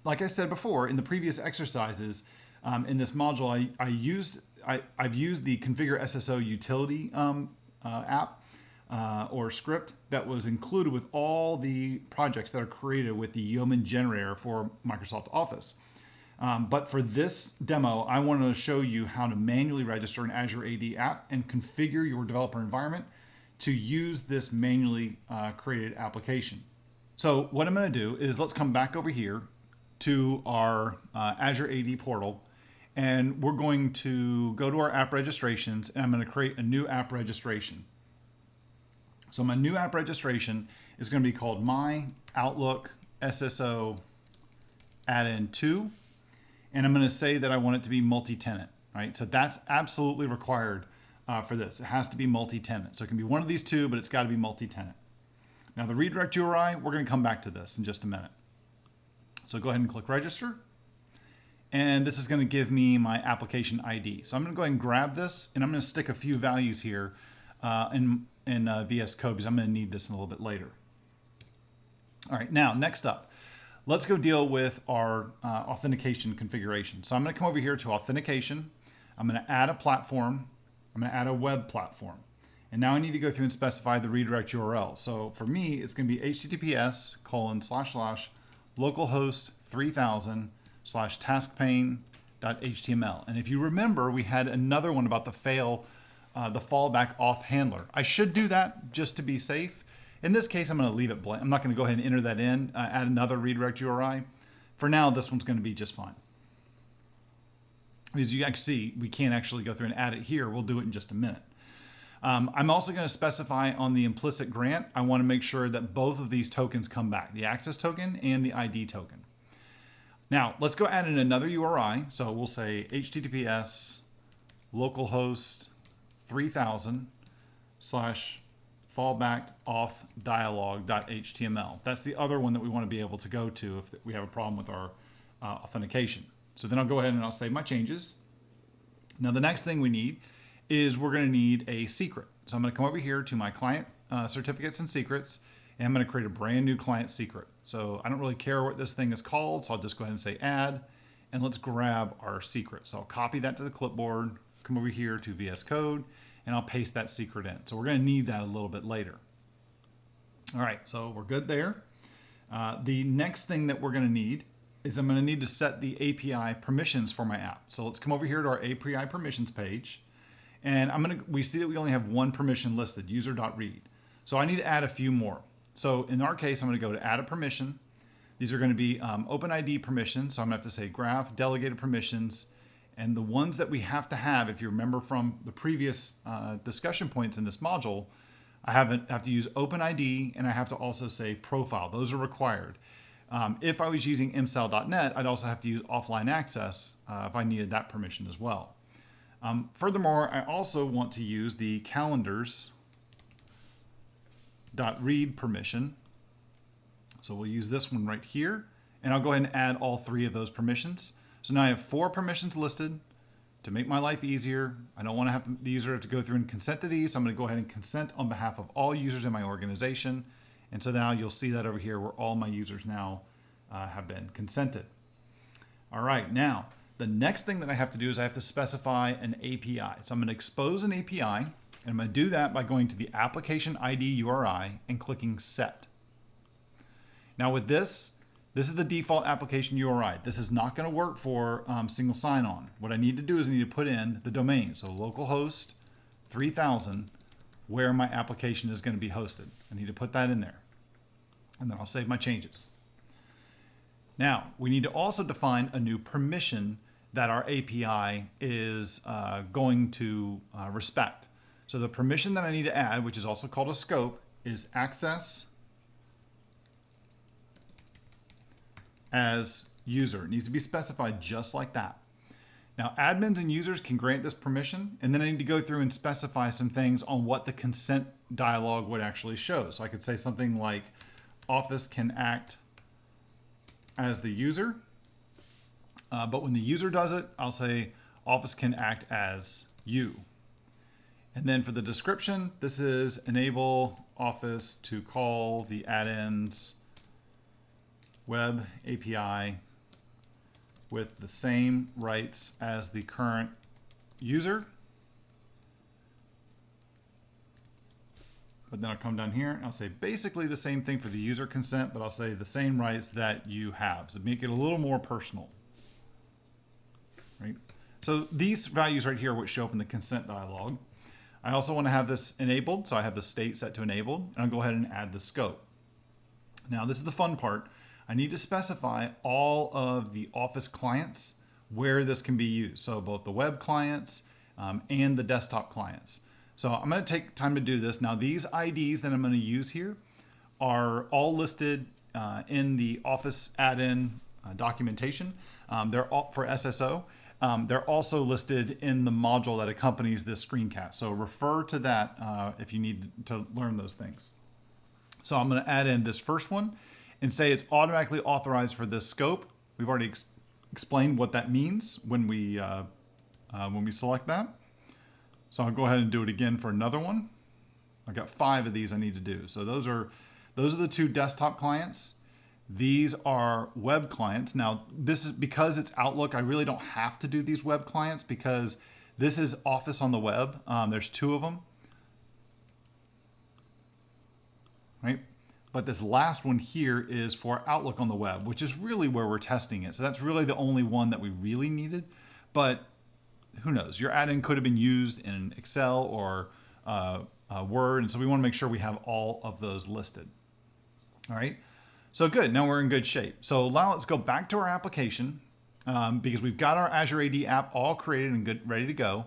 like I said before, in the previous exercises, in this module, I've used the configure SSO utility app or script that was included with all the projects that are created with the Yeoman generator for Microsoft Office. But for this demo, I want to show you how to manually register an Azure AD app and configure your developer environment to use this manually created application. So what I'm going to do is let's come back over here to our Azure AD portal, and we're going to go to our app registrations, and I'm going to create a new app registration. So my new app registration is going to be called My Outlook SSO Add-in 2, and I'm going to say that I want it to be multi-tenant. Right? So that's absolutely required for this. It has to be multi-tenant. So it can be one of these two, but it's got to be multi-tenant. Now the redirect URI, we're going to come back to this in just a minute. So go ahead and click register. And this is going to give me my application ID. So I'm going to go ahead and grab this, and I'm going to stick a few values here in VS Code because I'm going to need this a little bit later. All right, now next up, let's go deal with our authentication configuration. So I'm going to come over here to authentication. I'm going to add a platform. I'm going to add a web platform. And now I need to go through and specify the redirect URL. So for me, it's going to be https://localhost 3000/taskpane.html. And if you remember, we had another one about the fallback auth handler. I should do that just to be safe. In this case, I'm going to leave it blank. I'm not going to go ahead and enter that in, add another redirect URI. For now, this one's going to be just fine. As you can see, we can't actually go through and add it here. We'll do it in just a minute. I'm also going to specify on the implicit grant, I want to make sure that both of these tokens come back, the access token and the ID token. Now, let's go add in another URI. So we'll say https localhost 3000/fallback-auth-dialog.html. That's the other one that we want to be able to go to if we have a problem with our authentication. So then I'll go ahead and I'll save my changes. Now the next thing we need is we're going to need a secret. So I'm going to come over here to my client certificates and secrets, and I'm going to create a brand new client secret. So I don't really care what this thing is called, so I'll just go ahead and say add, and let's grab our secret. So I'll copy that to the clipboard, come over here to VS Code, and I'll paste that secret in. So we're going to need that a little bit later. All right, so we're good there. The next thing that we're going to need is I'm going to need to set the API permissions for my app. So let's come over here to our API permissions page. And we see that we only have one permission listed, user.read. So I need to add a few more. So in our case, I'm going to go to add a permission. These are going to be OpenID permissions. So I'm going to have to say graph delegated permissions. And the ones that we have to have, if you remember from the previous discussion points in this module, I have to use OpenID, and I have to also say profile. Those are required. If I was using msal.net, I'd also have to use offline access if I needed that permission as well. Furthermore, I also want to use the calendars.read permission. So we'll use this one right here, and I'll go ahead and add all three of those permissions. So now I have 4 permissions listed. To make my life easier, I don't want to have the user have to go through and consent to these. So I'm going to go ahead and consent on behalf of all users in my organization. And so now you'll see that over here where all my users now have been consented. All right, now the next thing that I have to do is I have to specify an API. So I'm going to expose an API, and I'm going to do that by going to the application ID URI and clicking set. Now with this is the default application URI. This is not going to work for single sign-on. What I need to do is I need to put in the domain. So localhost 3000, where my application is going to be hosted. I need to put that in there. And then I'll save my changes. Now, we need to also define a new permission that our API is going to respect. So the permission that I need to add, which is also called a scope, is access as user. It needs to be specified just like that. Now, admins and users can grant this permission, and then I need to go through and specify some things on what the consent dialog would actually show. So I could say something like Office can act as the user, but when the user does it, I'll say Office can act as you. And then for the description, this is enable Office to call the add-ins web API with the same rights as the current user. But then I'll come down here and I'll say basically the same thing for the user consent, but I'll say the same rights that you have. So make it a little more personal, right? So these values right here, which show up in the consent dialog. I also want to have this enabled. So I have the state set to enabled, and I'll go ahead and add the scope. Now this is the fun part. I need to specify all of the Office clients where this can be used. So both the web clients and the desktop clients. So I'm going to take time to do this. Now these IDs that I'm going to use here are all listed in the Office Add-in documentation. They're all for SSO. They're also listed in the module that accompanies this screencast. So refer to that if you need to learn those things. So I'm going to add in this first one and say it's automatically authorized for this scope. We've already explained what that means when we select that. So I'll go ahead and do it again for another one. I've got 5 of these I need to do. So those are the 2 desktop clients. These are web clients. Now this is because it's Outlook. I really don't have to do these web clients because this is Office on the web. There's 2 of them, right? But this last one here is for Outlook on the web, which is really where we're testing it. So that's really the only one that we really needed. But who knows? Your add-in could have been used in Excel or Word. And so we want to make sure we have all of those listed. All right. So good. Now we're in good shape. So now let's go back to our application because we've got our Azure AD app all created and good, ready to go.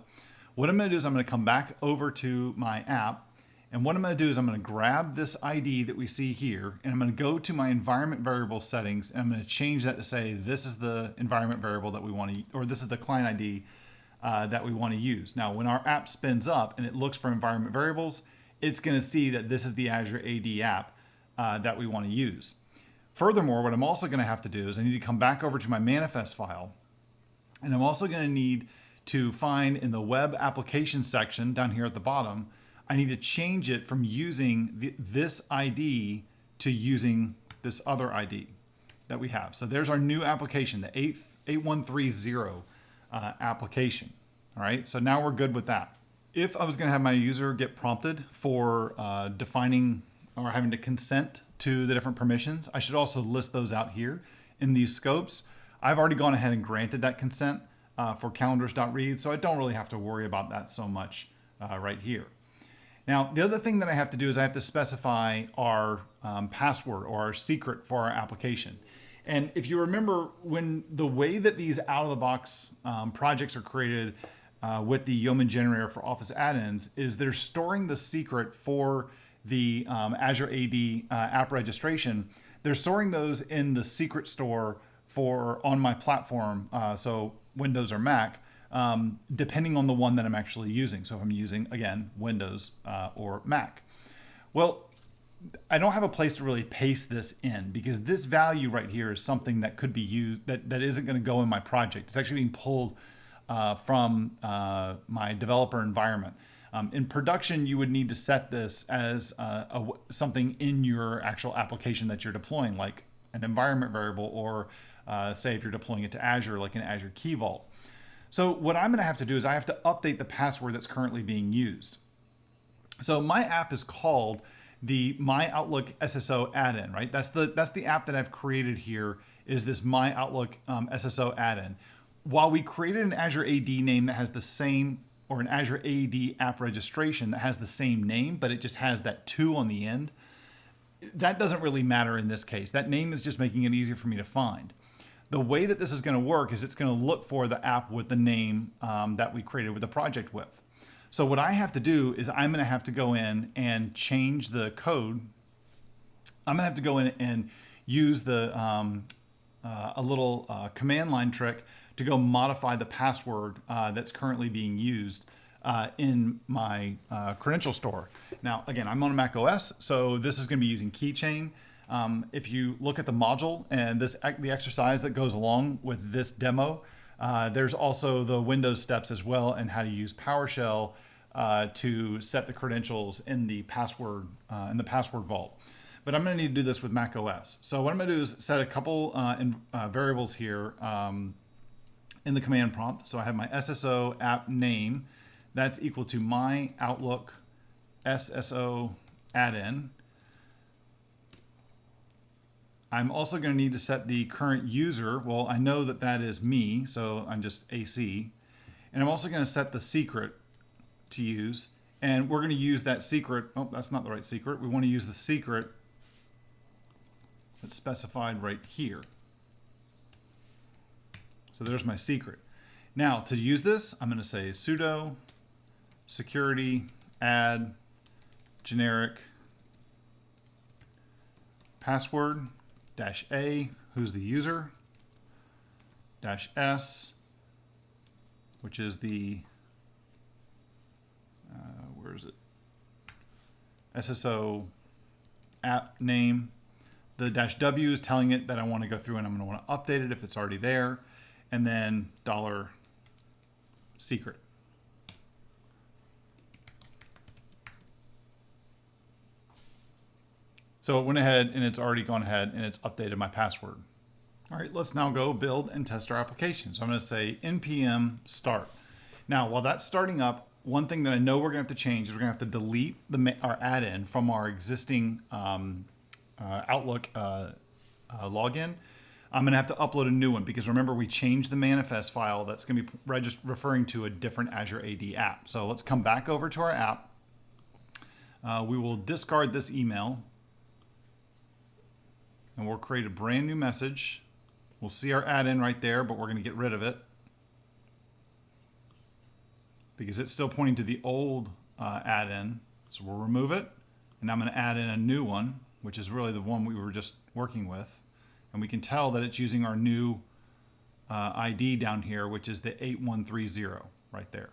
What I'm going to do is I'm going to come back over to my app. And what I'm going to do is I'm going to grab this ID that we see here, and I'm going to go to my environment variable settings, and I'm going to change that to say this is the environment variable that we want to, or this is the client ID that we want to use. Now, when our app spins up and it looks for environment variables, it's going to see that this is the Azure AD app that we want to use. Furthermore, what I'm also going to have to do is I need to come back over to my manifest file, and I'm also going to need to find in the web application section down here at the bottom, I need to change it from using this ID to using this other ID that we have. So there's our new application, the 8130 application. All right, so now we're good with that. If I was going to have my user get prompted for defining or having to consent to the different permissions, I should also list those out here in these scopes. I've already gone ahead and granted that consent for calendars.read, so I don't really have to worry about that so much right here. Now, the other thing that I have to do is I have to specify our password or our secret for our application. And if you remember, when the way that these out-of-the-box projects are created with the Yeoman generator for Office add-ins is they're storing the secret for the Azure AD app registration. They're storing those in the secret store for on my platform, so Windows or Mac, depending on the one that I'm actually using. So if I'm using, again, Windows or Mac. Well, I don't have a place to really paste this in because this value right here is something that could be used, that isn't going to go in my project. It's actually being pulled from my developer environment. In production, you would need to set this as something in your actual application that you're deploying, like an environment variable, or say if you're deploying it to Azure, like an Azure Key Vault. So what I'm going to have to do is I have to update the password that's currently being used. So my app is called the My Outlook SSO add-in, right? That's the app that I've created here, is this My Outlook SSO add-in. While we created an Azure AD name that has the same, or an Azure AD app registration that has the same name, but it just has that 2 on the end, that doesn't really matter in this case. That name is just making it easier for me to find. The way that this is going to work is it's going to look for the app with the name that we created with the project with. So what I have to do is I'm going to have to go in and change the code. I'm going to have to go in and use the a little command line trick to go modify the password that's currently being used in my credential store. Now, again, I'm on a Mac OS, so this is going to be using Keychain. If you look at the module and the exercise that goes along with this demo, there's also the Windows steps as well, and how to use PowerShell to set the credentials in the password vault. But I'm going to need to do this with Mac OS. So what I'm going to do is set a couple variables here in the command prompt. So I have my SSO app name. That's equal to My Outlook SSO add-in. I'm also going to need to set the current user. Well, I know that that is me, so I'm just AC. And I'm also going to set the secret to use. And we're going to use that secret. Oh, that's not the right secret. We want to use the secret that's specified right here. So there's my secret. Now, to use this, I'm going to say sudo security add generic password -a, who's the user, -s, which is the, where is it? SSO app name. The -w is telling it that I want to go through and I'm going to want to update it if it's already there. And then $secret. So it went ahead and it's already gone ahead and it's updated my password. All right, let's now go build and test our application. So I'm going to say npm start. Now, while that's starting up, one thing that I know we're going to have to change is we're going to have to delete our add-in from our existing Outlook login. I'm going to have to upload a new one because remember we changed the manifest file that's going to be referring to a different Azure AD app. So let's come back over to our app. We will discard this email and we'll create a brand new message. We'll see our add-in right there, but we're going to get rid of it because it's still pointing to the old add-in. So we'll remove it and I'm going to add in a new one, which is really the one we were just working with. And we can tell that it's using our new ID down here, which is the 8130 right there.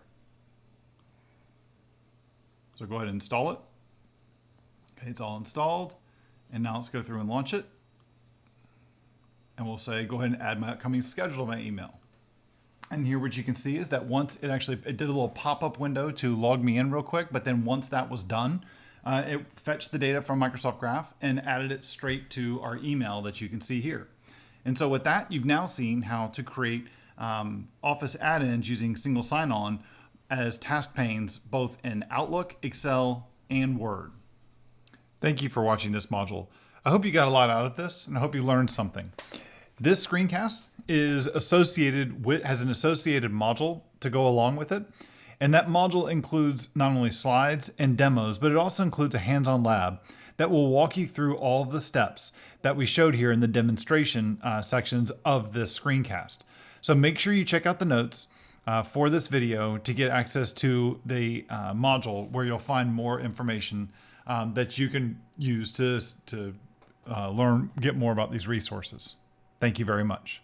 So go ahead and install it. Okay, it's all installed. And now let's go through and launch it. And we'll say, go ahead and add my upcoming schedule to my email. And here what you can see is that once it did a little pop-up window to log me in real quick, but then once that was done, it fetched the data from Microsoft Graph and added it straight to our email that you can see here. And so with that, you've now seen how to create Office add-ins using single sign-on as task panes, both in Outlook, Excel, and Word. Thank you for watching this module. I hope you got a lot out of this and I hope you learned something. This screencast is associated with, has an associated module to go along with it. And that module includes not only slides and demos, but it also includes a hands-on lab that will walk you through all of the steps that we showed here in the demonstration sections of this screencast. So make sure you check out the notes for this video to get access to the module where you'll find more information that you can use to get more about these resources. Thank you very much.